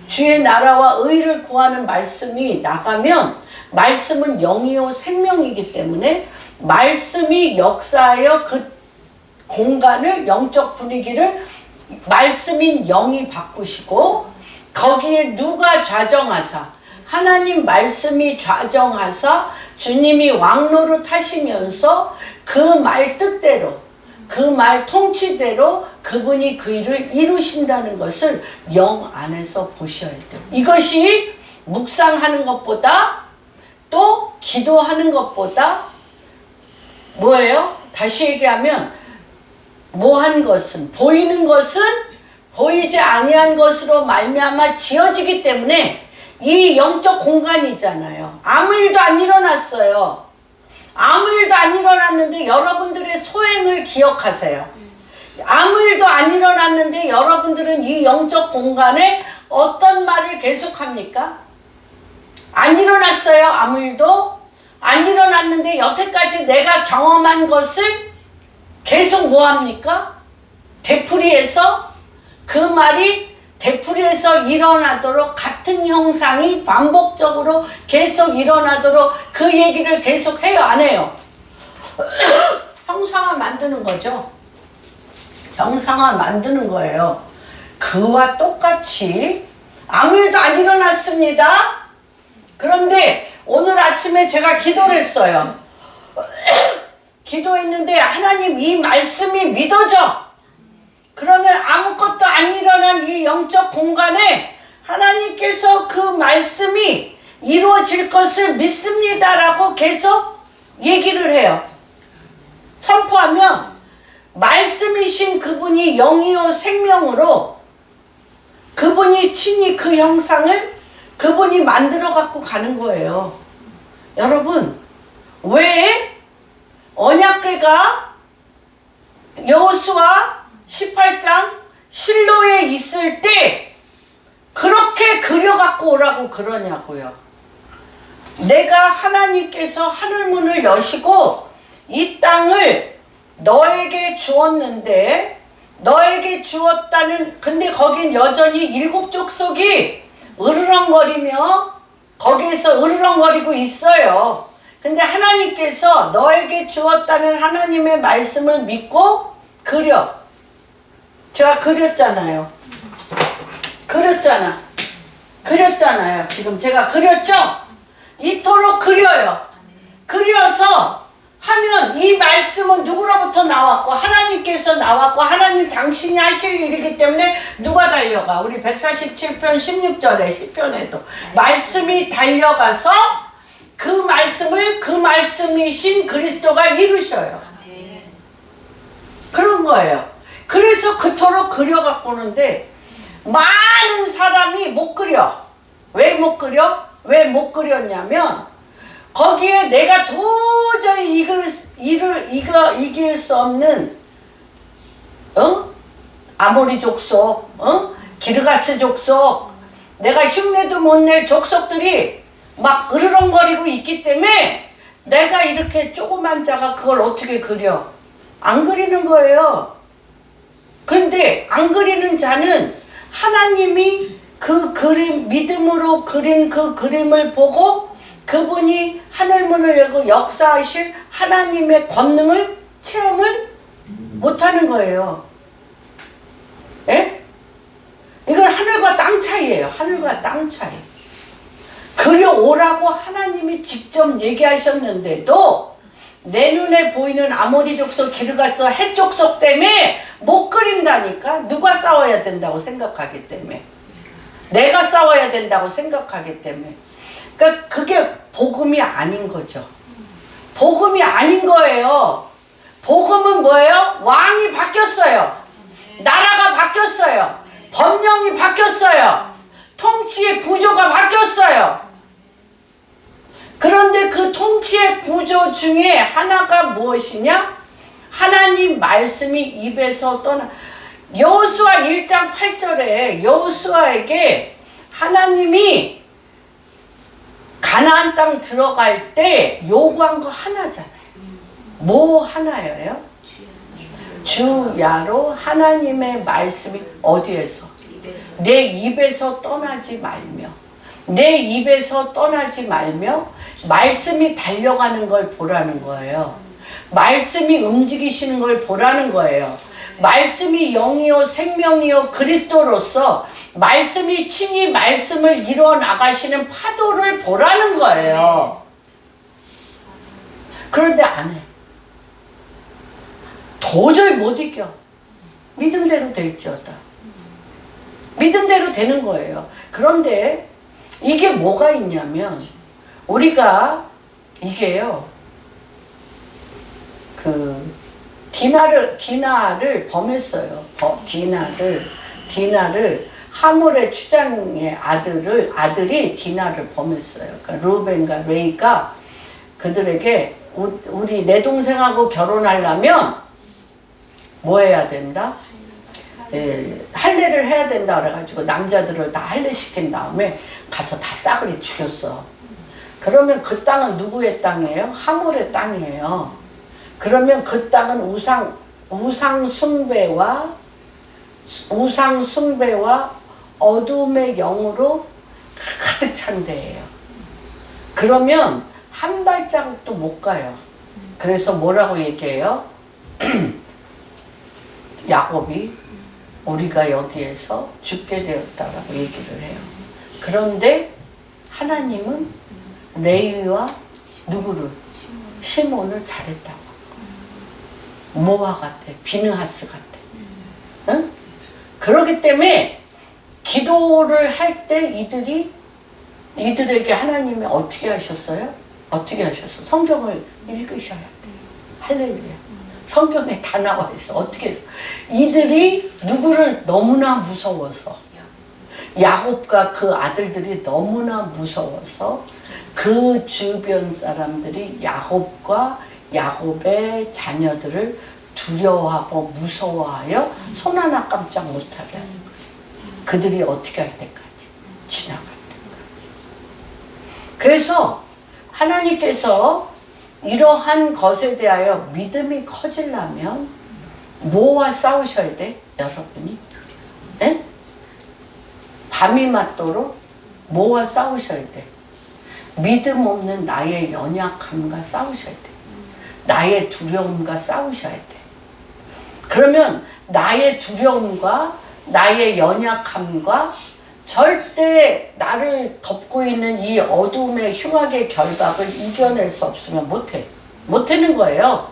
주의 나라와 의를 구하는 말씀이 나가면 말씀은 영이요 생명이기 때문에 말씀이 역사하여 그 공간을 영적 분위기를 말씀인 영이 바꾸시고 거기에 누가 좌정하사 하나님 말씀이 좌정하사 주님이 왕노릇 하시면서 그 말 뜻대로 그 말 통치대로 그분이 그 일을 이루신다는 것을 영 안에서 보셔야 돼요. 이것이 묵상하는 것보다 또 기도하는 것보다 뭐예요? 다시 얘기하면 뭐한 것은 보이는 것은 보이지 아니한 것으로 말미암아 지어지기 때문에 이 영적 공간이잖아요. 아무 일도 안 일어났어요. 아무 일도 안 일어났는데 여러분들의 소행을 기억하세요. 아무 일도 안 일어났는데 여러분들은 이 영적 공간에 어떤 말을 계속합니까? 안 일어났어요. 아무 일도 안 일어났는데 여태까지 내가 경험한 것을 계속 뭐합니까? 되풀이해서 그 말이 되풀이해서 일어나도록 같은 형상이 반복적으로 계속 일어나도록 그 얘기를 계속 해요? 안 해요? 형상화 만드는 거죠. 형상화 만드는 거예요. 그와 똑같이 아무 일도 안 일어났습니다. 그런데 오늘 아침에 제가 기도를 했어요. 기도했는데 하나님 이 말씀이 믿어져. 그러면 아무것도 안 일어난 이 영적 공간에 하나님께서 그 말씀이 이루어질 것을 믿습니다라고 계속 얘기를 해요. 선포하면 말씀이신 그분이 영이요 생명으로 그분이 친히 그 형상을 그분이 만들어 갖고 가는 거예요. 여러분, 왜 언약궤가 여호수아 18장 실로에 있을 때 그렇게 그려갖고 오라고 그러냐고요. 내가 하나님께서 하늘문을 여시고 이 땅을 너에게 주었는데 너에게 주었다는 근데 거긴 여전히 일곱 족속이 으르렁거리며 거기에서 으르렁거리고 있어요. 근데 하나님께서 너에게 주었다는 하나님의 말씀을 믿고 그려. 제가 그렸잖아요. 그렸잖아. 그렸잖아요. 지금 제가 그렸죠? 이토록 그려요. 그려서 하면 이 말씀은 누구로부터 나왔고 하나님께서 나왔고 하나님 당신이 하실 일이기 때문에 누가 달려가? 우리 147편 16절에 10편에도 말씀이 달려가서 그 말씀을 그 말씀이신 그리스도가 이루셔요. 그런 거예요. 그래서 그토록 그려갖고는데 많은 사람이 못 그려. 왜 못 그려? 왜 못 그렸냐면 거기에 내가 도저히 이길 수 없는 아모리 족속, 기르가스 족속, 내가 흉내도 못 낼 족속들이 막 으르렁거리고 있기 때문에 내가 이렇게 조그만 자가 그걸 어떻게 그려? 안 그리는 거예요. 그런데 안 그리는 자는 하나님이 그 그림, 믿음으로 그린 그 그림을 보고 그분이 하늘문을 열고 역사하실 하나님의 권능을 체험을 못하는 거예요. 예? 이건 하늘과 땅 차이예요. 하늘과 땅 차이. 그려오라고 하나님이 직접 얘기하셨는데도 내 눈에 보이는 아모리 족속, 기르가스, 헷 족속 때문에 못 그린다니까. 누가 싸워야 된다고 생각하기 때문에. 내가 싸워야 된다고 생각하기 때문에. 그러니까 그게 복음이 아닌 거죠. 복음이 아닌 거예요. 복음은 뭐예요? 왕이 바뀌었어요. 나라가 바뀌었어요. 법령이 바뀌었어요. 통치의 구조가 바뀌었어요. 그런데 그 통치의 구조 중에 하나가 무엇이냐? 하나님 말씀이 입에서 떠나. 여호수아 1장 8절에 여호수아에게 하나님이 가나안 땅 들어갈 때 요구한 거 하나잖아요. 뭐 하나예요? 주야로 하나님의 말씀이 어디에서? 내 입에서 떠나지 말며, 내 입에서 떠나지 말며 말씀이 달려가는 걸 보라는 거예요. 말씀이 움직이시는 걸 보라는 거예요. 말씀이 영이요 생명이요 그리스도로서 말씀이 친히 말씀을 이루어 나가시는 파도를 보라는 거예요. 그런데 안 해. 도저히 못 이겨. 믿음대로 될지어다. 믿음대로 되는 거예요. 그런데 이게 뭐가 있냐면 우리가 이게요. 디나를 범했어요. 디나를 하몰의 추장의 아들이 디나를 범했어요. 그러니까 루벤과 레이가 그들에게 우리 내 동생하고 결혼하려면 뭐 해야 된다? 할례를 해야 된다 그래가지고 남자들을 다 할례시킨 다음에 가서 다 싸그리 죽였어. 그러면 그 땅은 누구의 땅이에요? 하몰의 땅이에요. 그러면 그 땅은 우상 숭배와 어둠의 영으로 가득 찬 데예요. 그러면 한 발자국도 못 가요. 그래서 뭐라고 얘기해요? 야곱이 우리가 여기에서 죽게 되었다라고 얘기를 해요. 그런데 하나님은 레위와 누구를? 시몬을 잘했다고. 모아 같아. 비느하스 같아. 응? 그렇기 때문에 기도를 할 때 이들에게 하나님이 어떻게 하셨어요? 어떻게 하셨어? 성경을 읽으셔야 돼. 할렐루야. 성경에 다 나와 있어. 어떻게 했어? 이들이 누구를 너무나 무서워서 야곱과 그 아들들이 너무나 무서워서 그 주변 사람들이 야곱의 자녀들을 두려워하고 무서워하여 손 하나 깜짝 못하게 하는 거예요. 그들이 어떻게 할 때까지? 지나갈 때까지. 그래서 하나님께서 이러한 것에 대하여 믿음이 커지려면 뭐와 싸우셔야 돼? 여러분이? 네? 밤이 맞도록 뭐와 싸우셔야 돼? 믿음 없는 나의 연약함과 싸우셔야 돼. 나의 두려움과 싸우셔야 돼. 그러면 나의 두려움과 나의 연약함과 절대 나를 덮고 있는 이 어둠의 흉악의 결박을 이겨낼 수 없으면 못해. 못하는 거예요.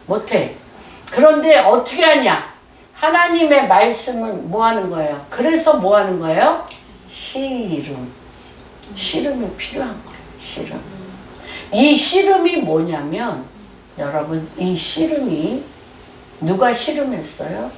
못해. 그런데 어떻게 하냐? 하나님의 말씀은 뭐 하는 거예요? 그래서 뭐 하는 거예요? 씨름. 씨름이 필요한 거예요. 씨름. 이 씨름이 뭐냐면 여러분 이 씨름이 누가 씨름했어요?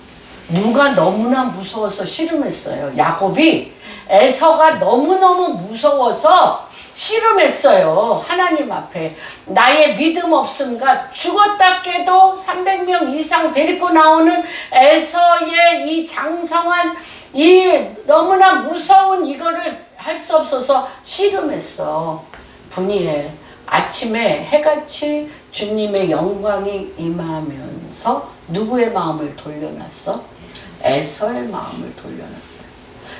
누가 너무나 무서워서 씨름했어요? 야곱이 에서가 너무너무 무서워서 씨름했어요. 하나님 앞에. 나의 믿음 없음과 죽었다 깨도 300명 이상 데리고 나오는 에서의 이 장성한 이 너무나 무서운 이거를 할 수 없어서 씨름했어. 분이해. 아침에 해같이 주님의 영광이 임하면서 누구의 마음을 돌려놨어? 에서의 마음을 돌려놨어요.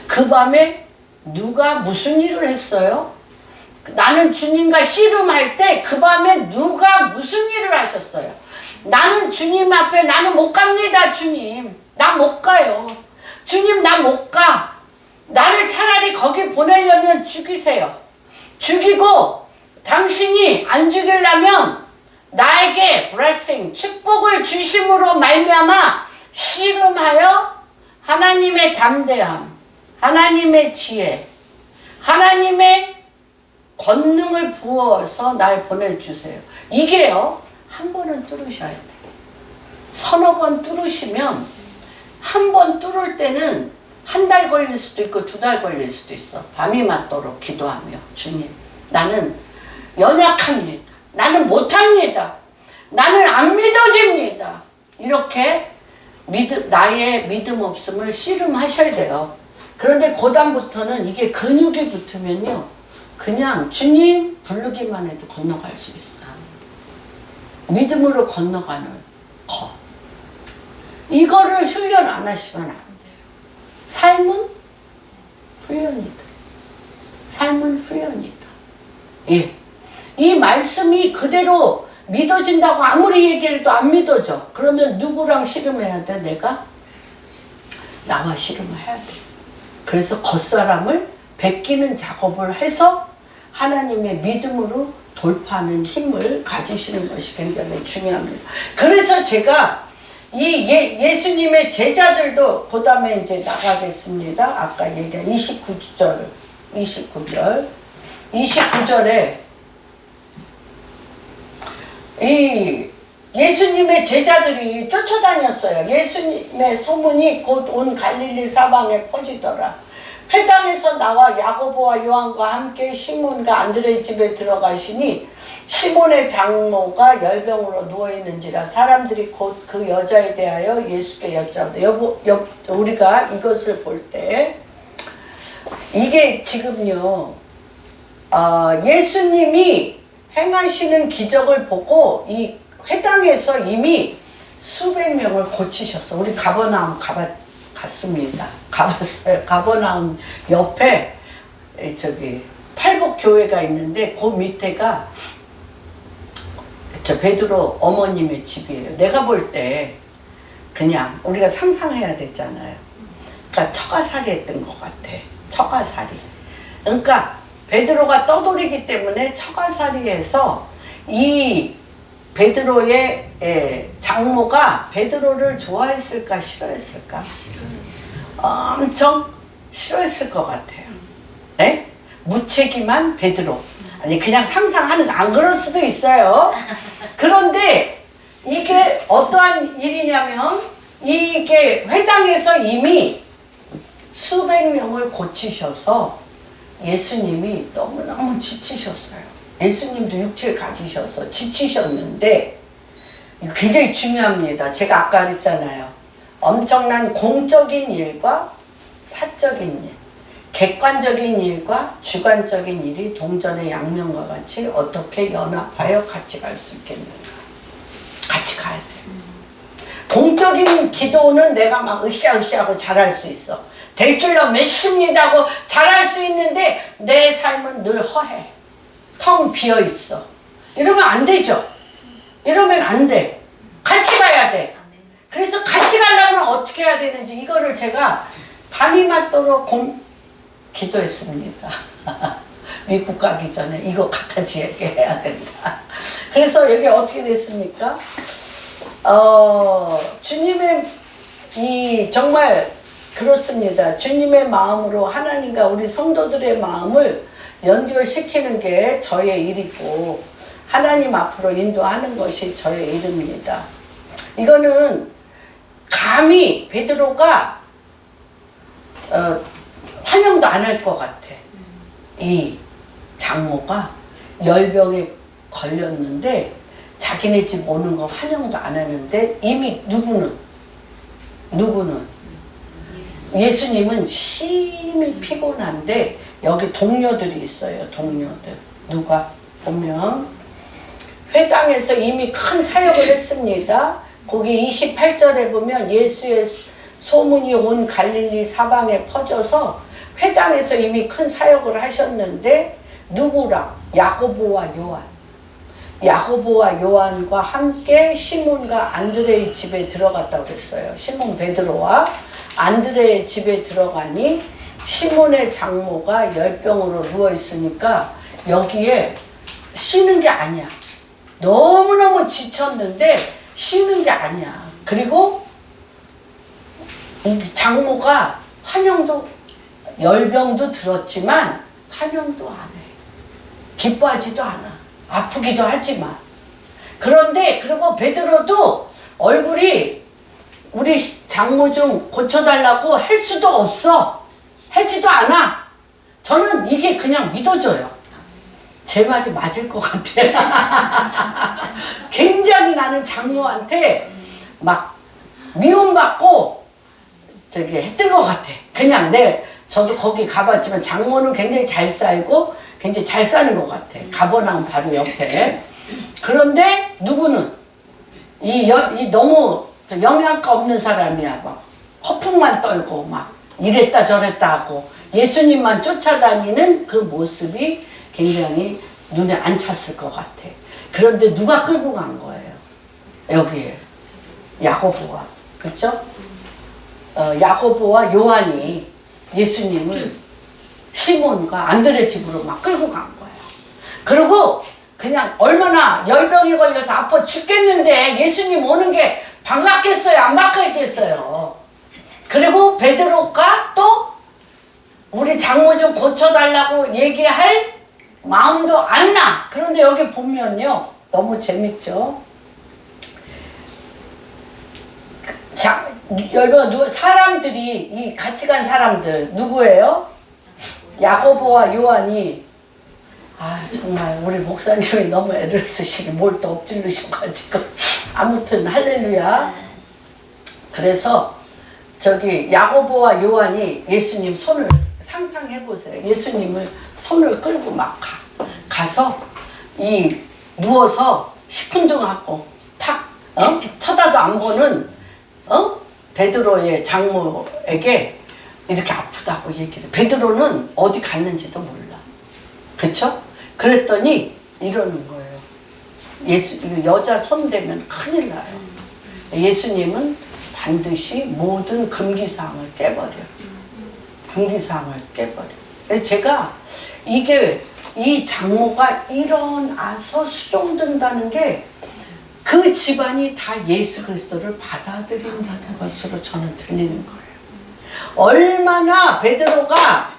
그 밤에 누가 무슨 일을 했어요? 나는 주님과 씨름할 때 그 밤에 누가 무슨 일을 하셨어요? 나는 주님 앞에 나는 못 갑니다. 주님 나 못 가요. 주님 나 못 가. 나를 차라리 거기 보내려면 죽이세요. 죽이고 당신이 안 죽이려면 나에게 blessing 축복을 주심으로 말미암아 씨름하여 하나님의 담대함, 하나님의 지혜, 하나님의 권능을 부어서 날 보내주세요. 이게요, 한 번은 뚫으셔야 돼요. 서너 번 뚫으시면, 한 번 뚫을 때는 한 달 걸릴 수도 있고 2달 걸릴 수도 있어. 밤이 맞도록 기도하며, 주님, 나는 연약합니다. 나는 못합니다. 나는 안 믿어집니다. 이렇게 나의 믿음 없음을 씨름하셔야 돼요. 그런데 그 다음부터는 이게 근육이 붙으면요, 그냥 주님 부르기만 해도 건너갈 수 있어요. 믿음으로 건너가는 것. 이거를 훈련 안 하시면 안 돼요. 삶은 훈련이다. 삶은 훈련이다. 예. 이 말씀이 그대로 믿어진다고 아무리 얘기해도 안 믿어져. 그러면 누구랑 씨름해야 돼? 내가? 나와 씨름해야 돼. 그래서 겉사람을 베끼는 작업을 해서 하나님의 믿음으로 돌파하는 힘을 가지시는 것이 굉장히 중요합니다. 그래서 제가 이 예수님의 제자들도 그 다음에 이제 나가겠습니다. 아까 얘기한 29절에 이 예수님의 제자들이 쫓아다녔어요. 예수님의 소문이 곧 온 갈릴리 사방에 퍼지더라. 회당에서 나와 야고보와 요한과 함께 시몬과 안드레의 집에 들어가시니 시몬의 장모가 열병으로 누워있는지라 사람들이 곧 그 여자에 대하여 예수께 여짜오되 우리가 이것을 볼 때 이게 지금요 예수님이 행하시는 기적을 보고 이 회당에서 이미 수백 명을 고치셨어. 우리 가버나움 갔습니다. 가봤어요. 가버나움 옆에 저기 팔복교회가 있는데 그 밑에가 저 베드로 어머님의 집이에요. 내가 볼 때 그냥 우리가 상상해야 되잖아요. 그러니까 처가살이 했던 것 같아. 처가살이. 그러니까 베드로가 떠돌이기 때문에 처가살이해서 이 베드로의 장모가 베드로를 좋아했을까 싫어했을까? 엄청 싫어했을 것 같아요. 네? 무책임한 베드로. 아니 그냥 상상하는 거 안 그럴 수도 있어요. 그런데 이게 어떠한 일이냐면 이게 회당에서 이미 수백 명을 고치셔서 예수님이 너무너무 지치셨어요. 예수님도 육체를 가지셔서 지치셨는데 이거 굉장히 중요합니다. 제가 아까 그랬잖아요. 엄청난 공적인 일과 사적인 일, 객관적인 일과 주관적인 일이 동전의 양면과 같이 어떻게 연합하여 같이 갈 수 있겠는가. 같이 가야 돼. 공적인 기도는 내가 막 으쌰으쌰하고 잘할 수 있어. 될 줄로 믿습니다 하고 잘할 수 있는데 내 삶은 늘 허해. 텅 비어 있어. 이러면 안 되죠. 이러면 안 돼. 같이 가야 돼. 그래서 같이 가려면 어떻게 해야 되는지 이거를 제가 밤이 맞도록 기도했습니다. 미국 가기 전에 이거 갖다 지게 해야 된다. 그래서 여기 어떻게 됐습니까? 주님의 정말 그렇습니다. 주님의 마음으로 하나님과 우리 성도들의 마음을 연결시키는 게 저의 일이고 하나님 앞으로 인도하는 것이 저의 일입니다. 이거는 감히 베드로가 환영도 안 할 것 같아. 이 장모가 열병에 걸렸는데 자기네 집 오는 거 환영도 안 하는데 이미 누구는 예수님은 심히 피곤한데 여기 동료들이 있어요. 동료들 누가 보면 회당에서 이미 큰 사역을 했습니다. 거기 28절에 보면 예수의 소문이 온 갈릴리 사방에 퍼져서 회당에서 이미 큰 사역을 하셨는데 누구랑? 야고보와 요한. 야고보와 요한과 함께 시몬과 안드레의 집에 들어갔다고 그랬어요. 시몬 베드로와 안드레의 집에 들어가니 시몬의 장모가 열병으로 누워있으니까 여기에 쉬는 게 아니야. 너무너무 지쳤는데 쉬는 게 아니야. 그리고 이 장모가 열병도 들었지만 환영도 안 해. 기뻐하지도 않아. 아프기도 하지만. 그런데 그리고 베드로도 얼굴이 우리 장모 좀 고쳐달라고 할 수도 없어. 하지도 않아. 저는 이게 그냥 믿어져요. 제 말이 맞을 것 같아. 굉장히 나는 장모한테 막 미움받고 했던 것 같아. 그냥 저도 거기 가봤지만 장모는 굉장히 잘 살고 굉장히 잘 사는 것 같아. 가버나움 바로 옆에. 그런데 누구는 너무 영양가 없는 사람이야. 막 허풍만 떨고 막 이랬다 저랬다 하고 예수님만 쫓아다니는 그 모습이 굉장히 눈에 안 찼을 것 같아. 그런데 누가 끌고 간 거예요? 여기에 야고보와, 그렇죠? 야고보와 요한이 예수님을 시몬과 안드레 집으로 막 끌고 간 거예요. 그리고 그냥 얼마나 열병이 걸려서 아파 죽겠는데 예수님 오는 게 반갑겠어요? 안 반갑겠어요? 그리고 베드로가 또 우리 장모 좀 고쳐달라고 얘기할 마음도 안 나. 그런데 여기 보면요. 너무 재밌죠? 사람들이, 같이 간 사람들, 누구예요? 야고보와 요한이, 정말 우리 목사님이 너무 애를 쓰시니 뭘 또 엎질르셔가지고. 아무튼, 할렐루야. 그래서, 야고보와 요한이 예수님 손을 상상해보세요. 예수님을 손을 끌고 막 가서, 누워서 시큰둥하고, 쳐다도 안 보는, 베드로의 장모에게 이렇게 아프다고 얘기를 해. 베드로는 어디 갔는지도 몰라. 그쵸? 그랬더니 이러는 거예요. 여자 손 대면 큰일 나요. 예수님은 반드시 모든 금기사항을 깨버려. 금기사항을 깨버려. 그래서 제가 이 장모가 일어나서 수종든다는 게 그 집안이 다 예수 그리스도를 받아들인다는 것으로 저는 들리는 거예요. 얼마나 베드로가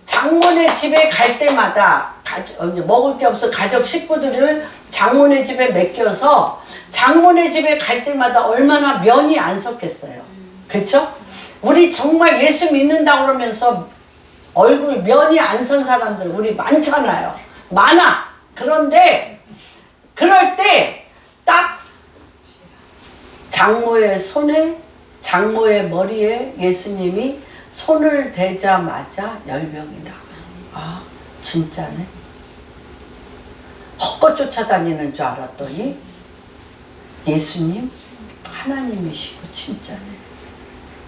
장모네 집에 갈 때마다 먹을 게 없어 가족 식구들을 장모네 집에 맡겨서 장모네 집에 갈 때마다 얼마나 면이 안 섰겠어요. 그렇죠? 우리 정말 예수 믿는다고 그러면서 얼굴 면이 안 선 사람들 우리 많잖아요. 많아. 그런데 그럴 때 딱 장모의 머리에 예수님이 손을 대자마자 열병이 나왔어요. 진짜네. 헛것 쫓아다니는 줄 알았더니 예수님 하나님이시고 진짜네.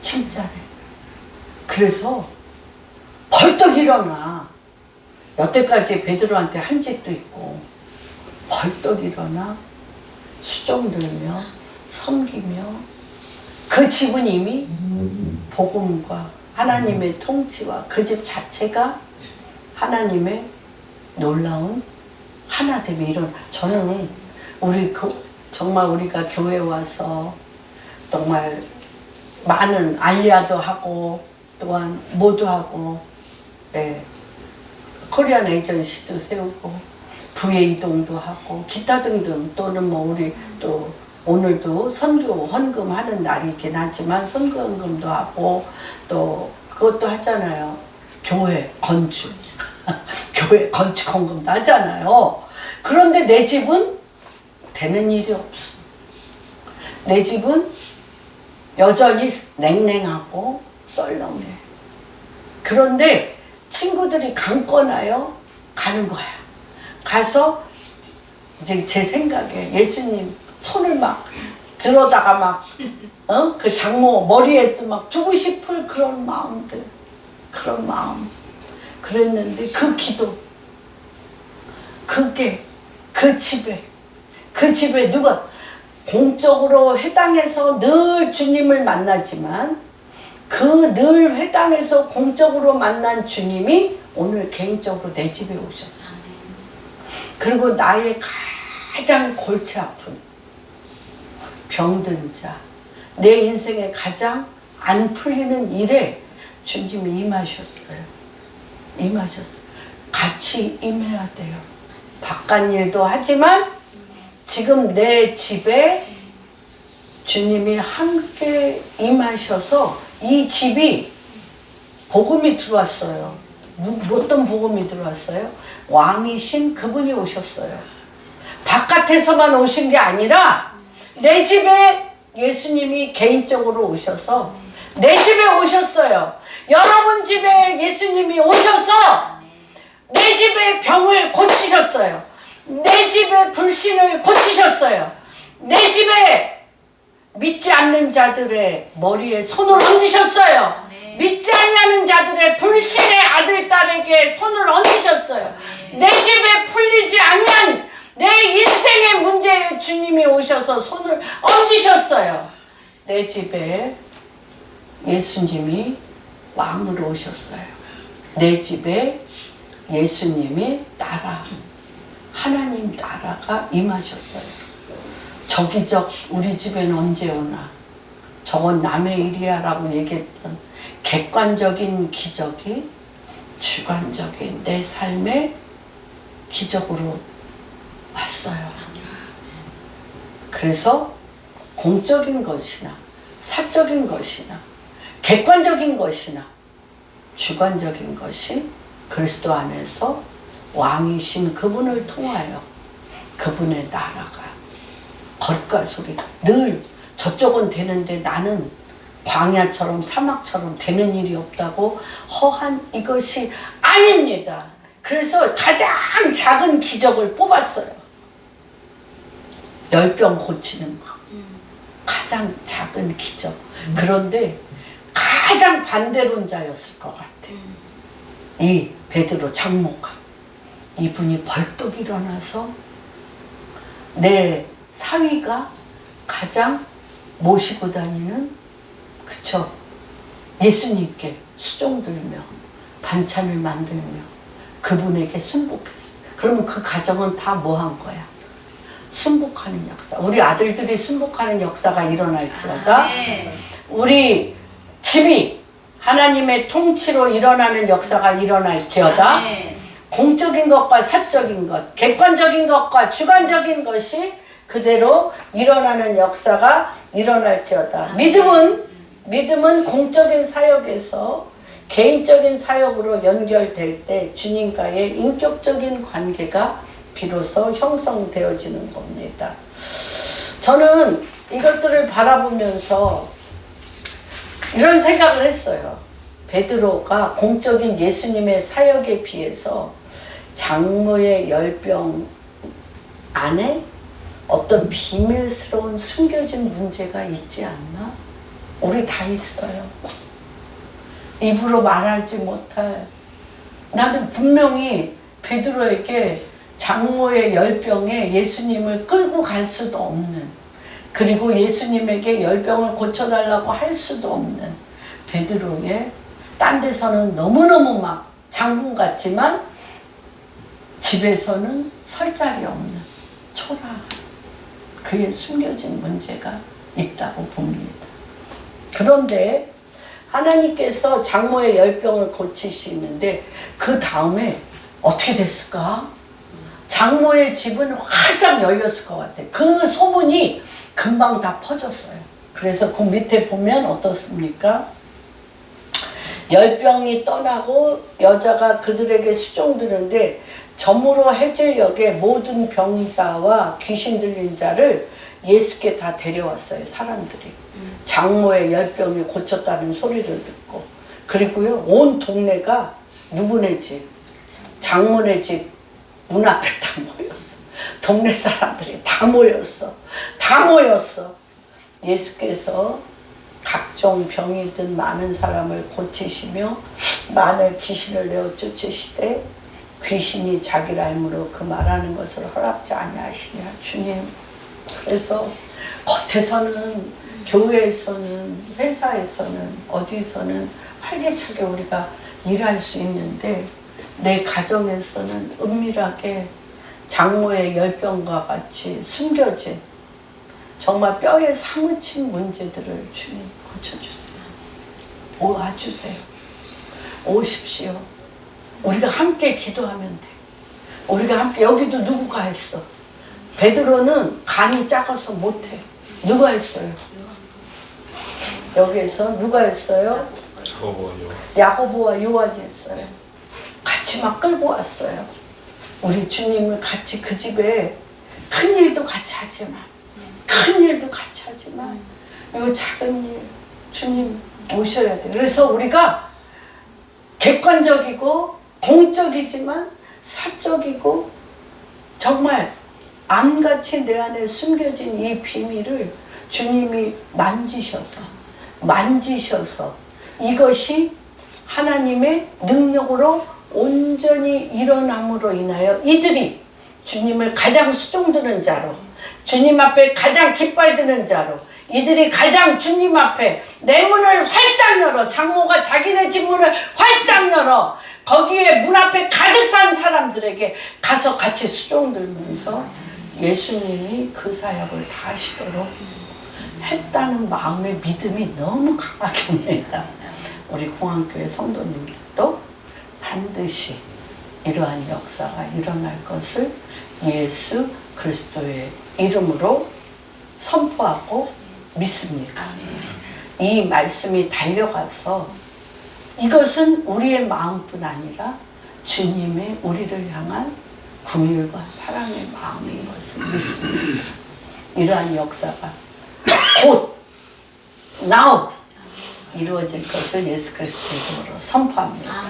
진짜네. 그래서 벌떡 일어나. 여태까지 베드로한테 한 짓도 있고 벌떡 일어나 수종들며 섬기며 그 집은 이미 복음과 하나님의 통치와 그 집 자체가 하나님의 놀라운 하나됨이 일어나. 저는 정말 우리가 교회 와서 정말 많은 알리아도 하고 또한 모두 하고 네. 코리안 에이전시도 세우고 부의 이동도 하고 기타 등등 또는 뭐 우리 또 오늘도 선교 헌금하는 날이긴 하지만 선교 헌금도 하고 또 그것도 하잖아요. 교회 건축 교회 건축 헌금도 하잖아요. 그런데 내 집은 되는 일이 없어. 내 집은 여전히 냉랭하고 썰렁해. 그런데 친구들이 강권하여 가는 거야. 가서 이제 제 생각에 예수님 손을 막 들어다가 막 그 장모 머리에도 막 주고 싶을 그런 마음들, 그런 마음. 그랬는데 그 기도, 그게 그 집에 누가 공적으로 회당에서 늘 주님을 만나지만 그 늘 회당에서 공적으로 만난 주님이 오늘 개인적으로 내 집에 오셨어. 그리고 나의 가장 골치 아픈 병든 자, 내 인생에 가장 안 풀리는 일에 주님이 임하셨어요. 같이 임해야 돼요. 바깥 일도 하지만 지금 내 집에 주님이 함께 임하셔서 이 집이 복음이 들어왔어요. 어떤 복음이 들어왔어요? 왕이신 그분이 오셨어요. 바깥에서만 오신 게 아니라 내 집에 예수님이 개인적으로 오셔서 내 집에 오셨어요. 여러분 집에 예수님이 오셔서 내 집의 병을 고치셨어요. 내 집의 불신을 고치셨어요. 내 집에 믿지 않는 자들의 머리에 손을 얹으셨어요. 믿지 않는 자들의 불신의 아들, 딸에게 손을 얹으셨어요. 내 집에 풀리지 않는 내 인생의 문제에 주님이 오셔서 손을 얹으셨어요. 내 집에 예수님이 왕으로 오셨어요. 내 집에 예수님이 하나님 나라가 임하셨어요. 저기적 우리 집에는 언제 오나? 저건 남의 일이야 라고 얘기했던 객관적인 기적이 주관적인 내 삶의 기적으로 왔어요. 그래서 공적인 것이나 사적인 것이나 객관적인 것이나 주관적인 것이 그리스도 안에서 왕이신 그분을 통하여 그분의 나라가 겉과 소리가 늘 저쪽은 되는데 나는 광야처럼 사막처럼 되는 일이 없다고 허한 이것이 아닙니다. 그래서 가장 작은 기적을 뽑았어요. 열병 고치는 거. 가장 작은 기적. 그런데 가장 반대론자였을 것 같아. 이 베드로 장모가. 이분이 벌떡 일어나서 내 사위가 가장 모시고 다니는 그쵸 예수님께 수종들며 반찬을 만들며 그분에게 순복했어요. 그러면 그 가정은 다 뭐 한 거야? 순복하는 역사. 우리 아들들이 순복하는 역사가 일어날지어다. 우리 집이 하나님의 통치로 일어나는 역사가 일어날지어다. 공적인 것과 사적인 것, 객관적인 것과 주관적인 것이 그대로 일어나는 역사가 일어날지어다. 믿음은 공적인 사역에서 개인적인 사역으로 연결될 때 주님과의 인격적인 관계가 비로소 형성되어지는 겁니다. 저는 이것들을 바라보면서 이런 생각을 했어요. 베드로가 공적인 예수님의 사역에 비해서 장모의 열병 안에 어떤 비밀스러운 숨겨진 문제가 있지 않나? 우리 다 있어요. 입으로 말하지 못할. 나는 분명히 베드로에게 장모의 열병에 예수님을 끌고 갈 수도 없는, 그리고 예수님에게 열병을 고쳐달라고 할 수도 없는 베드로의 딴 데서는 너무너무 막 장군 같지만 집에서는 설 자리 없는 초라한 그의 숨겨진 문제가 있다고 봅니다. 그런데 하나님께서 장모의 열병을 고치시는데 그 다음에 어떻게 됐을까? 장모의 집은 활짝 열렸을 것 같아. 그 소문이 금방 다 퍼졌어요. 그래서 그 밑에 보면 어떻습니까? 열병이 떠나고 여자가 그들에게 수종드는데 점으로 해질녘에 모든 병자와 귀신 들린 자를 예수께 다 데려왔어요. 사람들이. 장모의 열병이 고쳤다는 소리를 듣고. 그리고요 온 동네가 누구네 집, 장모네 집 문 앞에 다 모였어. 동네 사람들이 다 모였어. 다 모였어. 예수께서 각종 병이든 많은 사람을 고치시며 많은 귀신을 내어 쫓으시되 귀신이 자기라 힘으로 그 말하는 것을 허락지 아니하시냐 주님. 그래서 겉에서는 교회에서는 회사에서는 어디서는 활기차게 우리가 일할 수 있는데 내 가정에서는 은밀하게 장모의 열병과 같이 숨겨진 정말 뼈에 사무친 문제들을 주님 고쳐주세요. 와주세요. 오십시오. 우리가 함께 기도하면 돼. 우리가 함께. 여기도 누구가 했어? 베드로는 간이 작아서 못해. 누가 했어요? 여기에서 누가 했어요? 야고보와 요한이 했어요. 같이 막 끌고 왔어요. 우리 주님을 같이 그 집에 큰 일도 같이 하지만 큰 일도 같이 하지만 이거 작은 일 주님 오셔야 돼. 그래서 우리가 객관적이고 공적이지만 사적이고 정말 암같이 내 안에 숨겨진 이 비밀을 주님이 만지셔서 이것이 하나님의 능력으로 온전히 일어남으로 인하여 이들이 주님을 가장 수종드는 자로, 주님 앞에 가장 기뻐드는 자로, 이들이 가장 주님 앞에 내 문을 활짝 열어, 장모가 자기네 집 문을 활짝 열어 거기에 문 앞에 가득 산 사람들에게 가서 같이 수종들면서 예수님이 그 사역을 다 하시도록 했다는 마음의 믿음이 너무 강하게 옵니다. 우리 공항교회 성도님들도 반드시 이러한 역사가 일어날 것을 예수 그리스도의 이름으로 선포하고 믿습니다. 이 말씀이 달려가서 이것은 우리의 마음뿐 아니라 주님의 우리를 향한 긍휼과 사랑의 마음인 것을 믿습니다. 이러한 역사가 곧 now 이루어질 것을 예수 그리스도의 이름으로 선포합니다.